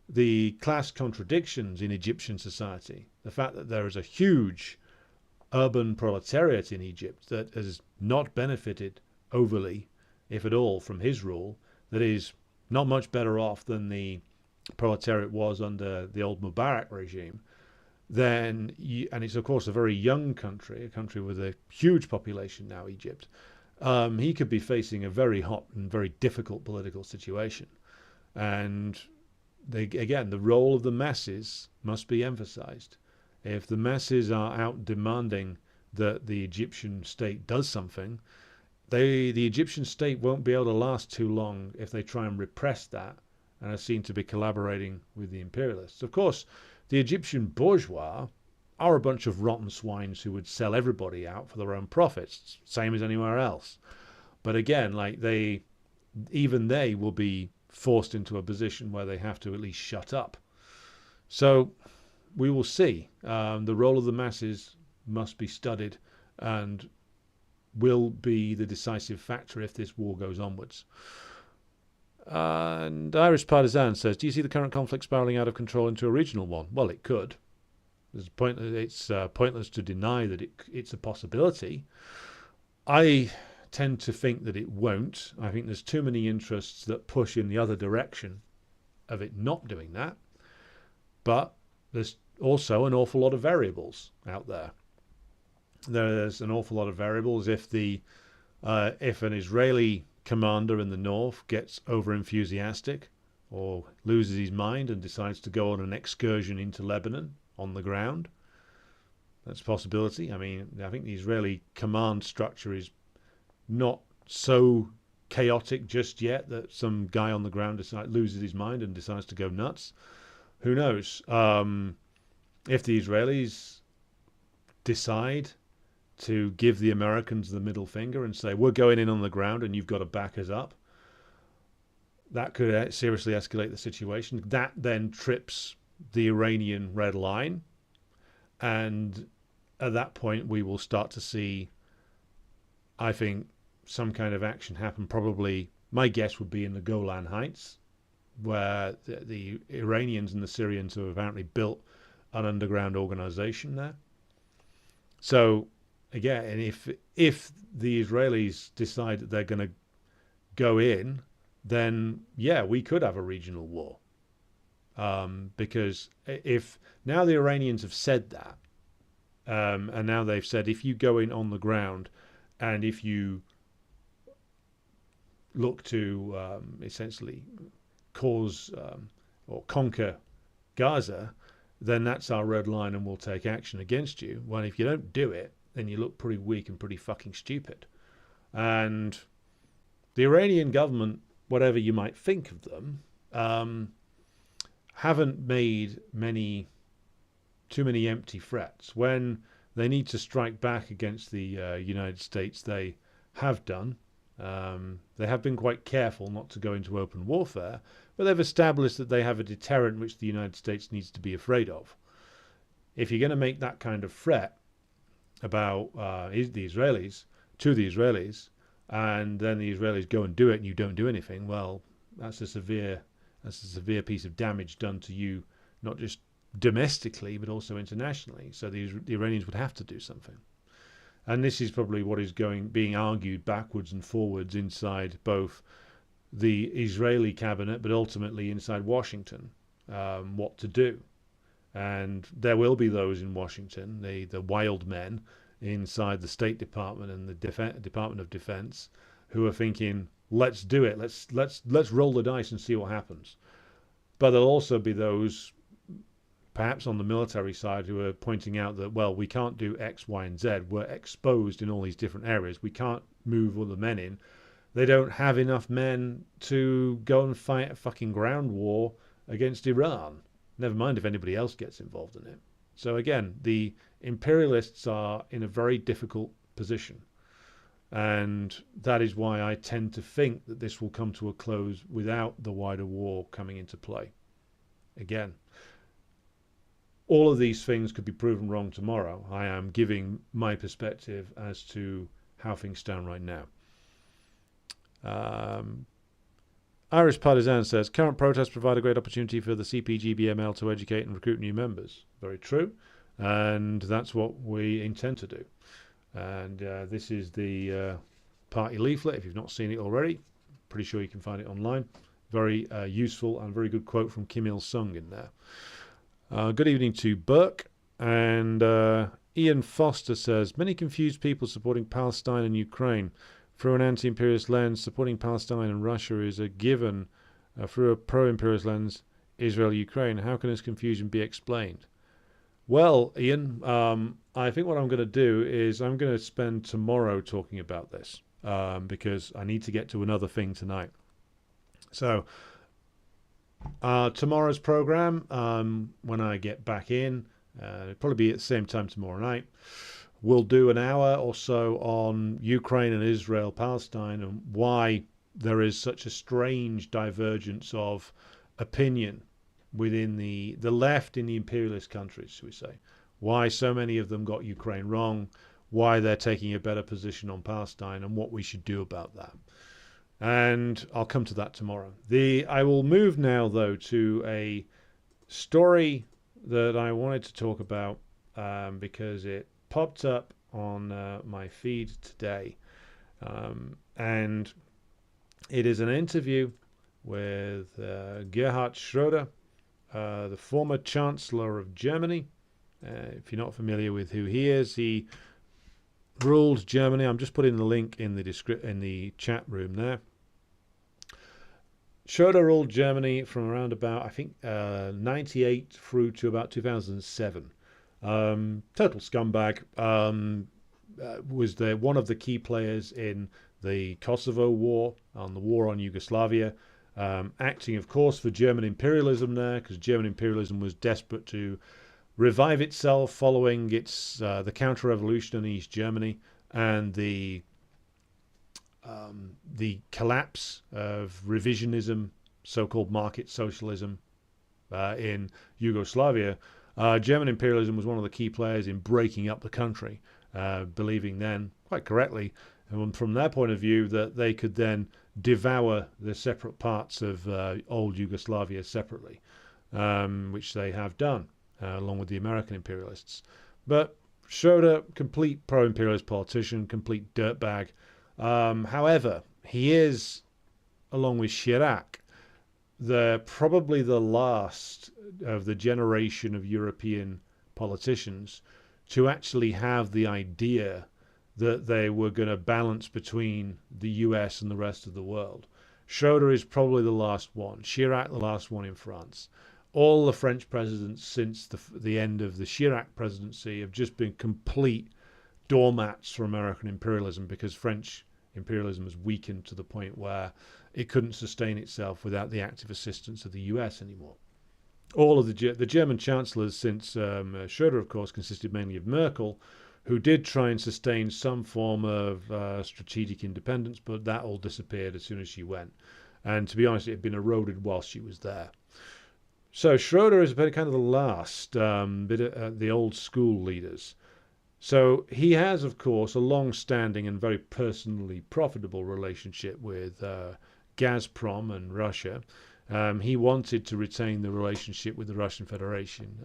the class contradictions in Egyptian society, the fact that there is a huge urban proletariat in Egypt that has not benefited overly, if at all, from his rule, that is not much better off than the proletariat was under the old Mubarak regime, and it's of course a very young country, a country with a huge population now, Egypt, he could be facing a very hot and very difficult political situation. And again, the role of the masses must be emphasized. If the masses are out demanding that the Egyptian state does something, the Egyptian state won't be able to last too long if they try and repress that and are seen to be collaborating with the imperialists. Of course, the Egyptian bourgeois are a bunch of rotten swines who would sell everybody out for their own profits, same as anywhere else. But again, even they will be forced into a position where they have to at least shut up. So we will see. The role of the masses must be studied and will be the decisive factor if this war goes onwards. And Irish Partisan says, do you see the current conflict spiralling out of control into a regional one? Well, it could. It's pointless to deny that it's a possibility. I tend to think that it won't. I think there's too many interests that push in the other direction of it not doing that. But there's also an awful lot of variables out there. There's an awful lot of variables. If an Israeli commander in the north gets over enthusiastic or loses his mind and decides to go on an excursion into Lebanon on the ground, that's a possibility. I mean, I think the Israeli command structure is not so chaotic just yet that some guy on the ground loses his mind and decides to go nuts. Who knows? If the Israelis decide to give the Americans the middle finger and say, we're going in on the ground and you've got to back us up, that could seriously escalate the situation. That then trips the Iranian red line. And at that point, we will start to see, I think, some kind of action happen. Probably, my guess would be in the Golan Heights, where the Iranians and the Syrians have apparently built an underground organization there. So, again, if the Israelis decide that they're going to go in, then, yeah, we could have a regional war. Because if now the Iranians have said that, and now they've said if you go in on the ground and if you look to essentially cause or conquer Gaza, then that's our red line and we'll take action against you. Well, if you don't do it, then you look pretty weak and pretty fucking stupid. And the Iranian government, whatever you might think of them, haven't made too many empty threats. When they need to strike back against the United States, they have done. They have been quite careful not to go into open warfare, but they've established that they have a deterrent which the United States needs to be afraid of. If you're going to make that kind of threat about the Israelis to the Israelis, and then the Israelis go and do it, and you don't do anything, well, that's a severe piece of damage done to you, not just domestically but also internationally. So the Iranians would have to do something, and this is probably what is being argued backwards and forwards inside both the Israeli cabinet, but ultimately inside Washington, what to do. And there will be those in Washington, the wild men inside the State Department and the Department of Defense, who are thinking, "Let's do it. Let's roll the dice and see what happens." But there'll also be those, perhaps on the military side, who are pointing out that, well, we can't do X, Y, and Z. We're exposed in all these different areas. We can't move all the men in. They don't have enough men to go and fight a fucking ground war against Iran. Never mind if anybody else gets involved in it. So again, the imperialists are in a very difficult position. And that is why I tend to think that this will come to a close without the wider war coming into play. Again, all of these things could be proven wrong tomorrow. I am giving my perspective as to how things stand right now. Irish Partisan says, current protests provide a great opportunity for the CPGBML to educate and recruit new members. Very true. And that's what we intend to do. And this is the party leaflet. If you've not seen it already, pretty sure you can find it online. Very useful and very good quote from Kim Il-sung in there. Good evening to Burke. And Ian Foster says, many confused people supporting Palestine and Ukraine. Through an anti-imperialist lens, supporting Palestine and Russia is a given. Through a pro-imperialist lens, Israel-Ukraine. How can this confusion be explained? Well, Ian, I think what I'm going to do is I'm going to spend tomorrow talking about this because I need to get to another thing tonight. So tomorrow's program, when I get back in, it'll probably be at the same time tomorrow night. We'll do an hour or so on Ukraine and Israel, Palestine, and why there is such a strange divergence of opinion within the left in the imperialist countries, shall we say. Why so many of them got Ukraine wrong, why they're taking a better position on Palestine, and what we should do about that. And I'll come to that tomorrow. I will move now, though, to a story that I wanted to talk about because it popped up on my feed today, and it is an interview with Gerhard Schroeder, the former Chancellor of Germany. If you're not familiar with who he is, he ruled Germany. I'm just putting the link in the chat room there. Schroeder ruled Germany from around about, I think, 98 through to about 2007. Total scumbag. Was one of the key players in the Kosovo war, on the war on Yugoslavia, acting, of course, for German imperialism there, because German imperialism was desperate to revive itself following its the counter-revolution in East Germany and the collapse of revisionism, so-called market socialism in Yugoslavia. German imperialism was one of the key players in breaking up the country, believing then, quite correctly, from their point of view, that they could then devour the separate parts of old Yugoslavia separately, which they have done, along with the American imperialists. But Schroeder, complete pro-imperialist politician, complete dirtbag. However, he is, along with Chirac, probably the last of the generation of European politicians to actually have the idea that they were going to balance between the US and the rest of the world. Schroeder is probably the last one. Chirac, the last one in France. All the French presidents since the end of the Chirac presidency have just been complete doormats for American imperialism, because French imperialism has weakened to the point where it couldn't sustain itself without the active assistance of the US anymore. All of the German chancellors since Schroeder, of course, consisted mainly of Merkel, who did try and sustain some form of strategic independence, but that all disappeared as soon as she went. And to be honest, it had been eroded while she was there. So Schroeder is kind of the last bit of the old school leaders. So he has, of course, a long-standing and very personally profitable relationship with Gazprom and Russia. He wanted to retain the relationship with the Russian Federation,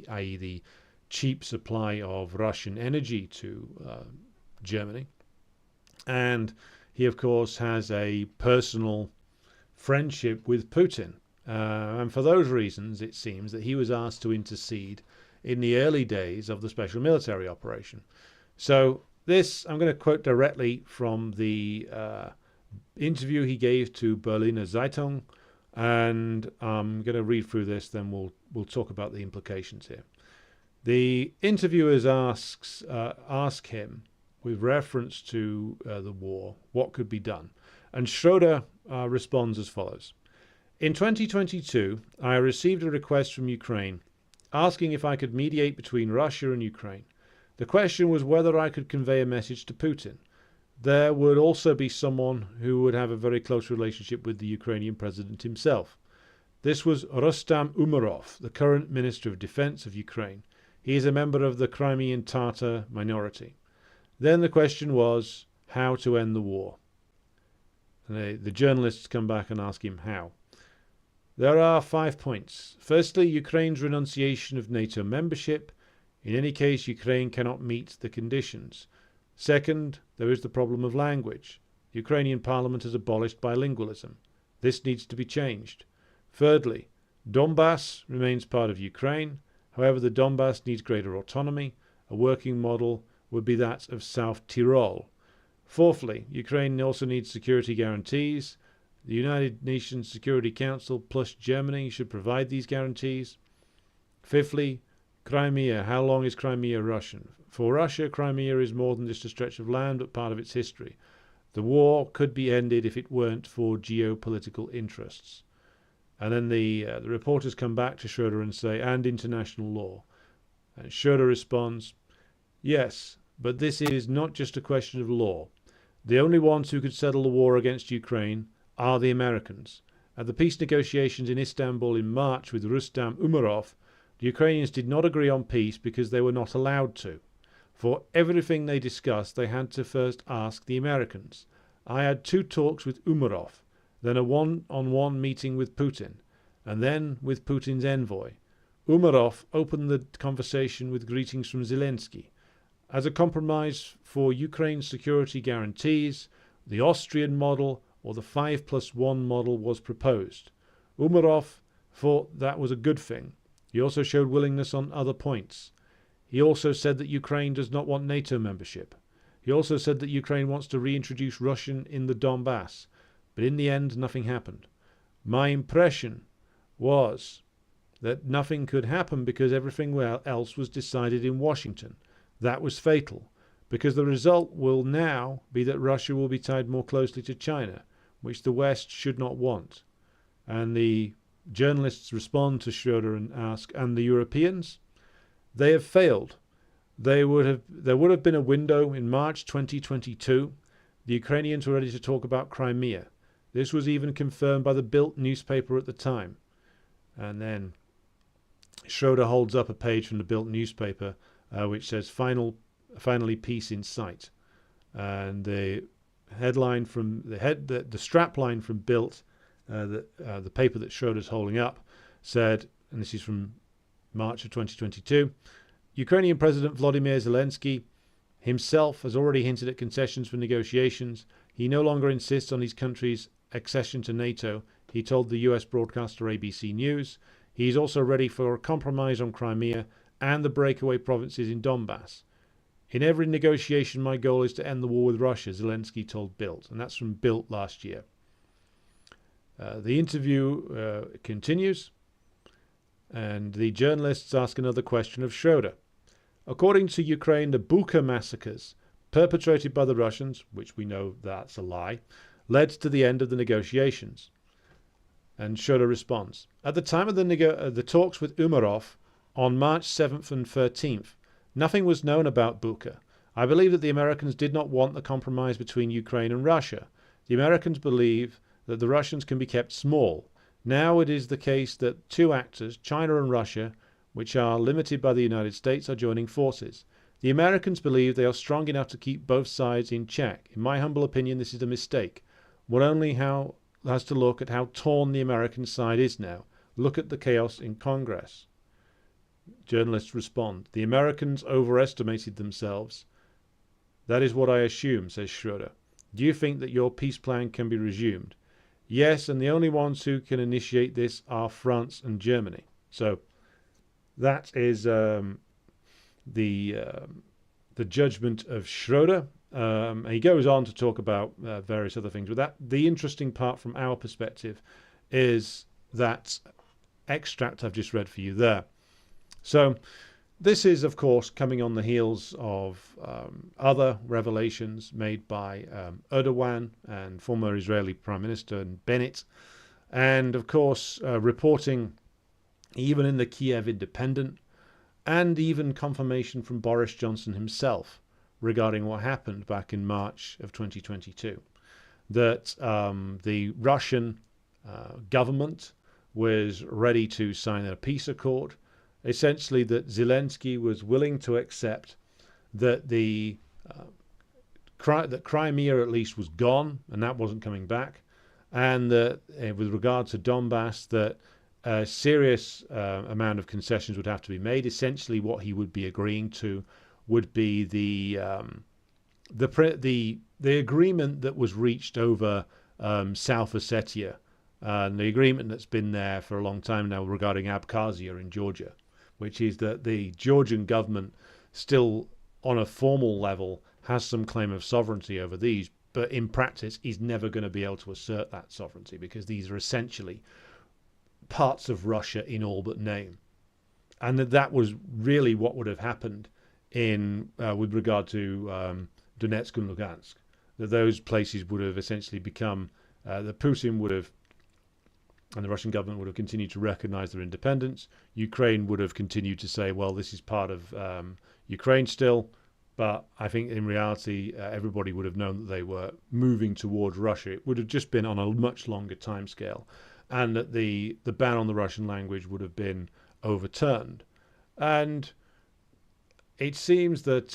i.e. the cheap supply of Russian energy to Germany. And he, of course, has a personal friendship with Putin. And for those reasons, it seems that he was asked to intercede in the early days of the special military operation. So this, I'm going to quote directly from the interview he gave to Berliner Zeitung, and I'm going to read through this, then we'll talk about the implications here. The interviewers ask him, with reference to the war, what could be done. And Schroeder responds as follows. In 2022, I received a request from Ukraine asking if I could mediate between Russia and Ukraine. The question was whether I could convey a message to Putin. There would also be someone who would have a very close relationship with the Ukrainian president himself. This was Rustam Umerov, the current Minister of Defense of Ukraine. He is a member of the Crimean Tatar minority. Then the question was how to end the war. And the journalists come back and ask him how. There are 5 points. Firstly, Ukraine's renunciation of NATO membership. In any case, Ukraine cannot meet the conditions. Second, there is the problem of language. The Ukrainian parliament has abolished bilingualism. This needs to be changed. Thirdly, Donbass remains part of Ukraine. However, the Donbass needs greater autonomy. A working model would be that of South Tyrol. Fourthly, Ukraine also needs security guarantees. The United Nations Security Council plus Germany should provide these guarantees. Fifthly, Crimea. How long is Crimea Russian? For Russia, Crimea is more than just a stretch of land, but part of its history. The war could be ended if it weren't for geopolitical interests. And then the reporters come back to Schroeder and say, and international law. And Schroeder responds, yes, but this is not just a question of law. The only ones who could settle the war against Ukraine are the Americans. At the peace negotiations in Istanbul in March with Rustam Umerov, the Ukrainians did not agree on peace because they were not allowed to. For everything they discussed, they had to first ask the Americans. I had 2 talks with Umerov, then a one-on-one meeting with Putin, and then with Putin's envoy. Umerov opened the conversation with greetings from Zelensky. As a compromise for Ukraine's security guarantees, the Austrian model or the 5+1 model was proposed. Umerov thought that was a good thing. He also showed willingness on other points. He also said that Ukraine does not want NATO membership. He also said that Ukraine wants to reintroduce Russian in the Donbass. But in the end, nothing happened. My impression was that nothing could happen because everything else was decided in Washington. That was fatal, because the result will now be that Russia will be tied more closely to China, which the West should not want. And the journalists respond to Schroeder and ask, and the Europeans? They have failed. There would have been a window in March 2022. The Ukrainians were ready to talk about Crimea. This was even confirmed by the Bild newspaper at the time. And then Schroeder holds up a page from the Bild newspaper which says finally peace in sight. And the headline from the strap line from Bild, the paper that Schroeder's holding up, said, and this is from March of 2022, Ukrainian President Volodymyr Zelensky himself has already hinted at concessions for negotiations. He no longer insists on his country's accession to NATO, he told the US broadcaster ABC News. He is also ready for a compromise on Crimea and the breakaway provinces in Donbass. In every negotiation, my goal is to end the war with Russia, Zelensky told Bild. And that's from Bild last year. The interview continues, and the journalists ask another question of Schroeder. According to Ukraine, the Bucha massacres perpetrated by the Russians, which we know that's a lie, led to the end of the negotiations. And Schroeder responds, at the time of the talks with Umerov on March 7th and 13th, Nothing was known about Bucha. I believe that the Americans did not want the compromise between Ukraine and Russia. The Americans believe that the Russians can be kept small. Now it is the case that two actors, China and Russia, which are limited by the United States, are joining forces. The Americans believe they are strong enough to keep both sides in check. In my humble opinion, this is a mistake. One only has to look at how torn the American side is now. Look at the chaos in Congress. Journalists respond, the Americans overestimated themselves. That is what I assume, says Schroeder. Do you think that your peace plan can be resumed? Yes, and the only ones who can initiate this are France and Germany. So that is the judgment of Schroeder. He goes on to talk about various other things. But the interesting part from our perspective is that extract I've just read for you there. So this is, of course, coming on the heels of other revelations made by Erdogan and former Israeli Prime Minister Bennett, and, of course, reporting even in the Kiev Independent, and even confirmation from Boris Johnson himself regarding what happened back in March of 2022, that the Russian government was ready to sign a peace accord. Essentially, that Zelensky was willing to accept that that Crimea at least was gone and that wasn't coming back, and that with regard to Donbass, that a serious amount of concessions would have to be made. Essentially, what he would be agreeing to would be the agreement that was reached over South Ossetia, and the agreement that's been there for a long time now regarding Abkhazia in Georgia, which is that the Georgian government still, on a formal level, has some claim of sovereignty over these, but in practice is never going to be able to assert that sovereignty because these are essentially parts of Russia in all but name. And that was really what would have happened in with regard to Donetsk and Lugansk, that those places would have essentially become, that Putin would have, and the Russian government would have continued to recognize their independence. Ukraine would have continued to say, well, this is part of Ukraine still. But I think in reality, everybody would have known that they were moving towards Russia. It would have just been on a much longer timescale, and that the ban on the Russian language would have been overturned. And it seems that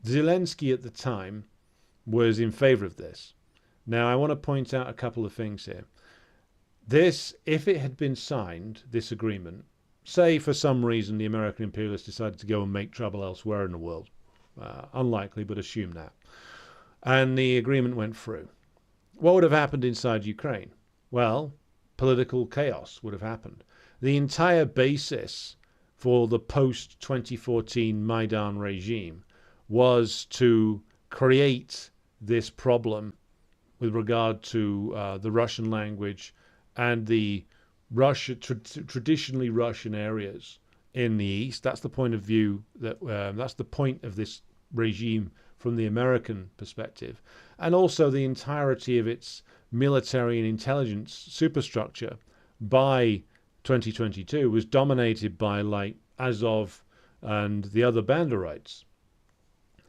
Zelensky at the time was in favor of this. Now, I want to point out a couple of things here. This, if it had been signed, this agreement, say for some reason the American imperialists decided to go and make trouble elsewhere in the world, unlikely, but assume that, and the agreement went through, what would have happened inside Ukraine? Well, political chaos would have happened. The entire basis for the post-2014 Maidan regime was to create this problem with regard to the Russian language and the traditionally Russian areas in the East. That's the point of view that's the point of this regime from the American perspective, and also the entirety of its military and intelligence superstructure by 2022 was dominated by like Azov and the other Banderites.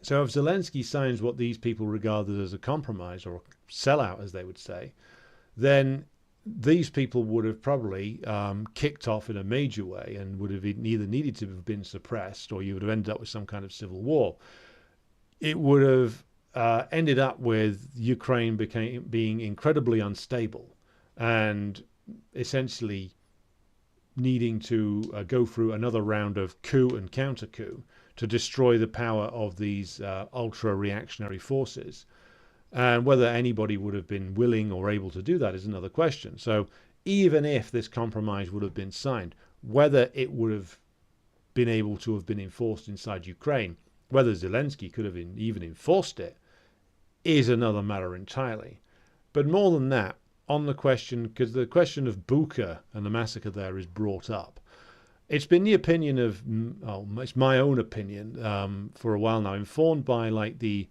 So if Zelensky signs what these people regarded as a compromise or a sellout, as they would say, then these people would have probably kicked off in a major way and would have either needed to have been suppressed, or you would have ended up with some kind of civil war. It would have ended up with Ukraine being incredibly unstable and essentially needing to go through another round of coup and counter-coup to destroy the power of these ultra-reactionary forces. And whether anybody would have been willing or able to do that is another question. So even if this compromise would have been signed, whether it would have been able to have been enforced inside Ukraine, whether Zelensky could have even enforced it, is another matter entirely. But more than that, on the question, because the question of Bucha and the massacre there is brought up, it's been the opinion of, it's my own opinion for a while now, informed by like the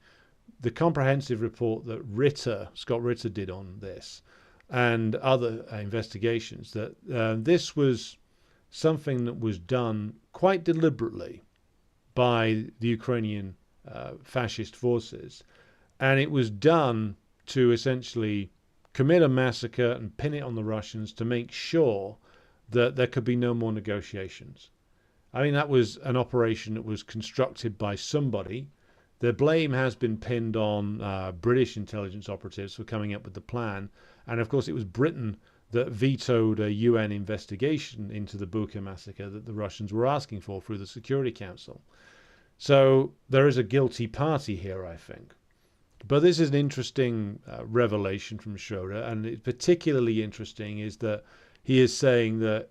comprehensive report that Scott Ritter did on this and other investigations, that this was something that was done quite deliberately by the Ukrainian fascist forces. And it was done to essentially commit a massacre and pin it on the Russians to make sure that there could be no more negotiations. I mean, that was an operation that was constructed by somebody. The blame has been pinned on British intelligence operatives for coming up with the plan. And of course, it was Britain that vetoed a UN investigation into the Bucha massacre that the Russians were asking for through the Security Council. So there is a guilty party here, I think. But this is an interesting revelation from Schroeder, and it's particularly interesting is that he is saying that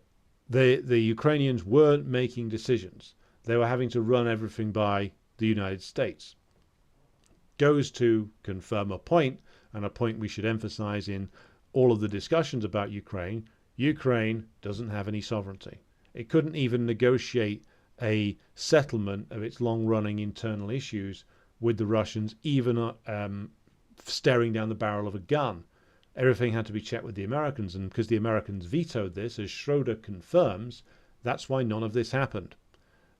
the Ukrainians weren't making decisions. They were having to run everything by the United States. Goes to confirm a point, and a point we should emphasize in all of the discussions about Ukraine. Ukraine doesn't have any sovereignty. It couldn't even negotiate a settlement of its long-running internal issues with the Russians, even staring down the barrel of a gun. Everything had to be checked with the Americans, and because the Americans vetoed this, as Schroeder confirms, that's why none of this happened.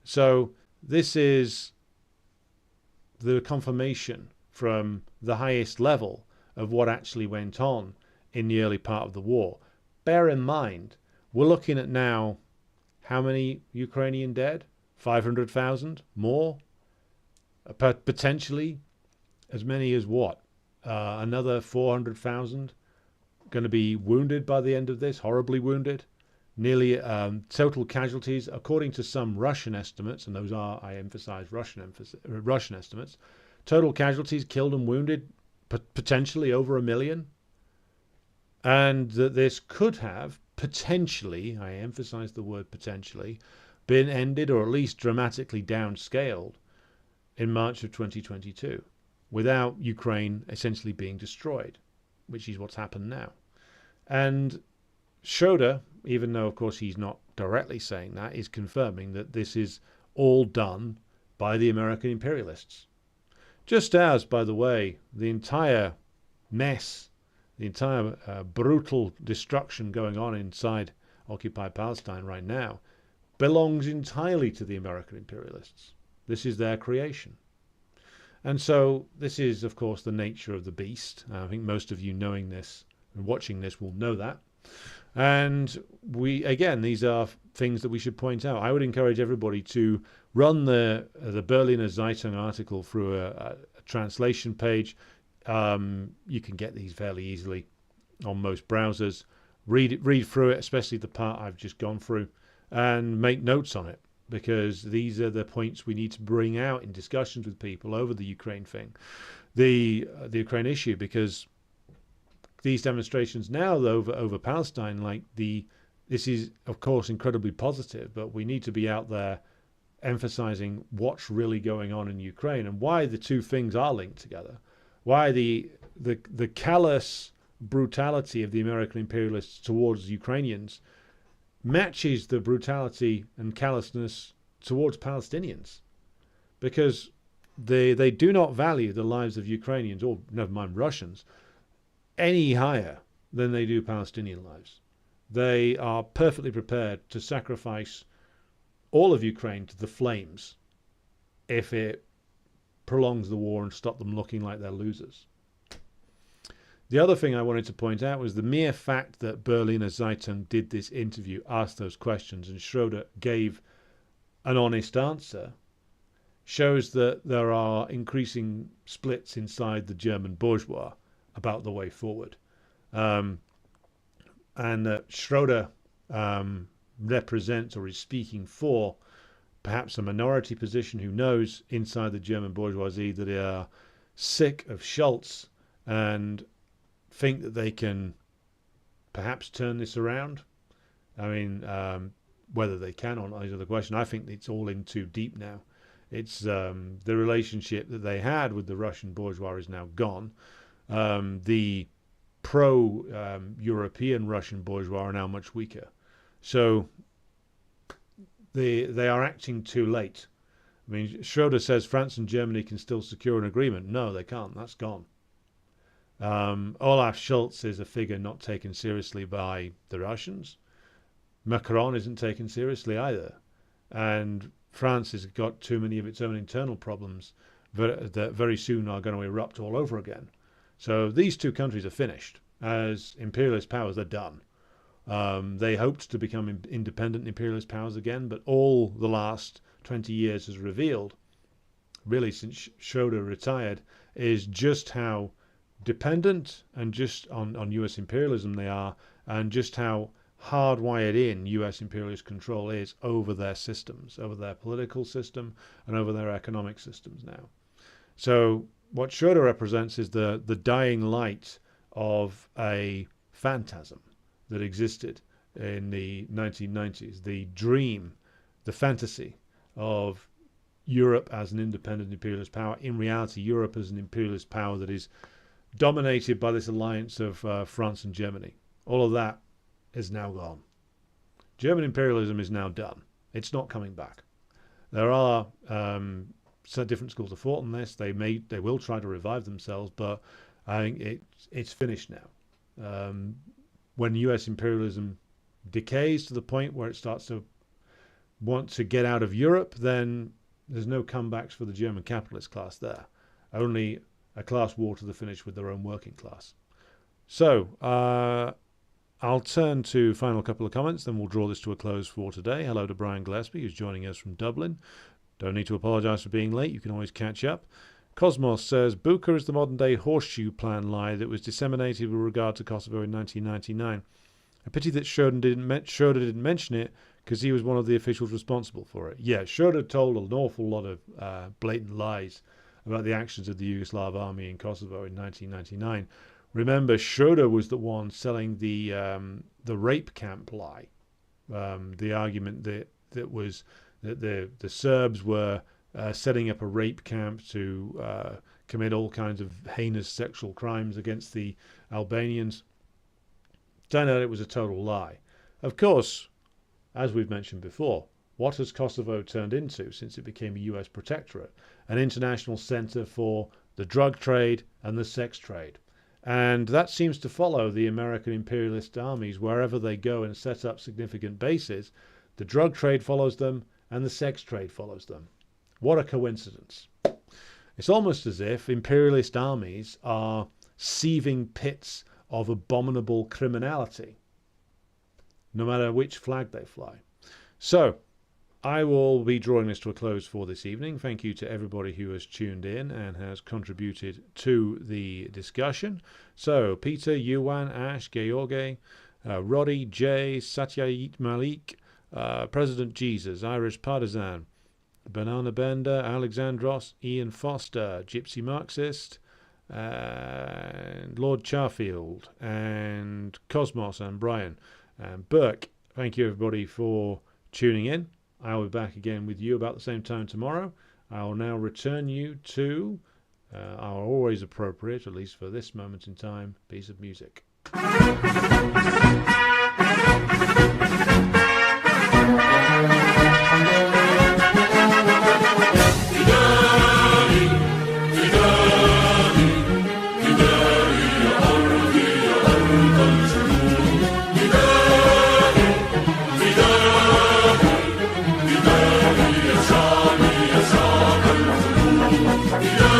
So this is the confirmation from the highest level of what actually went on in the early part of the war. Bear in mind, we're looking at now how many Ukrainian dead? 500,000? More? Potentially as many as what? Another 400,000 going to be wounded by the end of this, horribly wounded. Nearly total casualties, according to some Russian estimates, and those are, I emphasize, Russian estimates, total casualties killed and wounded, potentially over 1 million. And that this could have potentially, I emphasize the word potentially, been ended or at least dramatically downscaled in March of 2022 without Ukraine essentially being destroyed, which is what's happened now. And Schroeder, even though of course he's not directly saying that, is confirming that this is all done by the American imperialists. Just as, by the way, the entire mess, the entire brutal destruction going on inside occupied Palestine right now belongs entirely to the American imperialists. This is their creation. And so this is, of course, the nature of the beast. I think most of you knowing this and watching this will know that. And again, these are things that we should point out. I would encourage everybody to run the Berliner Zeitung article through a translation page. You can get these fairly easily on most browsers. Read through it, especially the part I've just gone through, and make notes on it, because these are the points we need to bring out in discussions with people over the Ukraine thing, the Ukraine issue, because these demonstrations now over Palestine, this is of course incredibly positive, but we need to be out there emphasizing what's really going on in Ukraine and why the two things are linked together, why the callous brutality of the American imperialists towards Ukrainians matches the brutality and callousness towards Palestinians, because they do not value the lives of Ukrainians, or never mind Russians, any higher than they do Palestinian lives. They are perfectly prepared to sacrifice all of Ukraine to the flames if it prolongs the war and stop them looking like they're losers. The other thing I wanted to point out was the mere fact that Berliner Zeitung did this interview, asked those questions, and Schroeder gave an honest answer, shows that there are increasing splits inside the German bourgeois about the way forward. And Schroeder represents or is speaking for perhaps a minority position, who knows, inside the German bourgeoisie, that they are sick of Schultz and think that they can perhaps turn this around. I mean, whether they can or not is the question. I think it's all in too deep now. It's the relationship that they had with the Russian bourgeois is now gone. The pro-European Russian bourgeois are now much weaker. So they are acting too late. I mean, Schroeder says France and Germany can still secure an agreement. No, they can't. That's gone. Olaf Scholz is a figure not taken seriously by the Russians. Macron isn't taken seriously either. And France has got too many of its own internal problems that very soon are going to erupt all over again. So these two countries are finished. As imperialist powers, they're done. They hoped to become independent imperialist powers again, but all the last 20 years has revealed, really since Schroeder retired, is just how dependent and just on US imperialism they are, and just how hardwired in US imperialist control is over their systems, over their political system and over their economic systems now. So what Schroeder represents is the dying light of a phantasm that existed in the 1990s, the dream, the fantasy of Europe as an independent imperialist power. In reality, Europe as an imperialist power that is dominated by this alliance of France and Germany. All of that is now gone. German imperialism is now done. It's not coming back. There are some different schools of thought on this. They will try to revive themselves, but I think it's finished now. When US imperialism decays to the point where it starts to want to get out of Europe, then there's no comebacks for the German capitalist class there. Only a class war to the finish with their own working class. So I'll turn to final couple of comments, then we'll draw this to a close for today. Hello to Brian Gillespie, who's joining us from Dublin. Don't need to apologise for being late. You can always catch up. Cosmos says, Bucha is the modern-day horseshoe plan lie that was disseminated with regard to Kosovo in 1999. A pity that Schroeder didn't mention it, because he was one of the officials responsible for it. Yeah, Schroeder told an awful lot of blatant lies about the actions of the Yugoslav army in Kosovo in 1999. Remember, Schroeder was the one selling the rape camp lie. The argument that was that the Serbs were setting up a rape camp to commit all kinds of heinous sexual crimes against the Albanians. Turned out it was a total lie. Of course, as we've mentioned before, what has Kosovo turned into since it became a US protectorate? An international centre for the drug trade and the sex trade. And that seems to follow the American imperialist armies wherever they go and set up significant bases. The drug trade follows them and the sex trade follows them. What a coincidence. It's almost as if imperialist armies are seething pits of abominable criminality, no matter which flag they fly. So, I will be drawing this to a close for this evening. Thank you to everybody who has tuned in and has contributed to the discussion. So, Peter, Yuan, Ash, George, Roddy, Jay, Satyajit Malik, President Jesus, Irish Partisan, Banana Bender, Alexandros, Ian Foster, Gypsy Marxist, and Lord Charfield, and Cosmos, and Brian, and Burke. Thank you everybody for tuning in. I'll be back again with you about the same time tomorrow. I will now return you to our always appropriate, at least for this moment in time, piece of music. Yeah.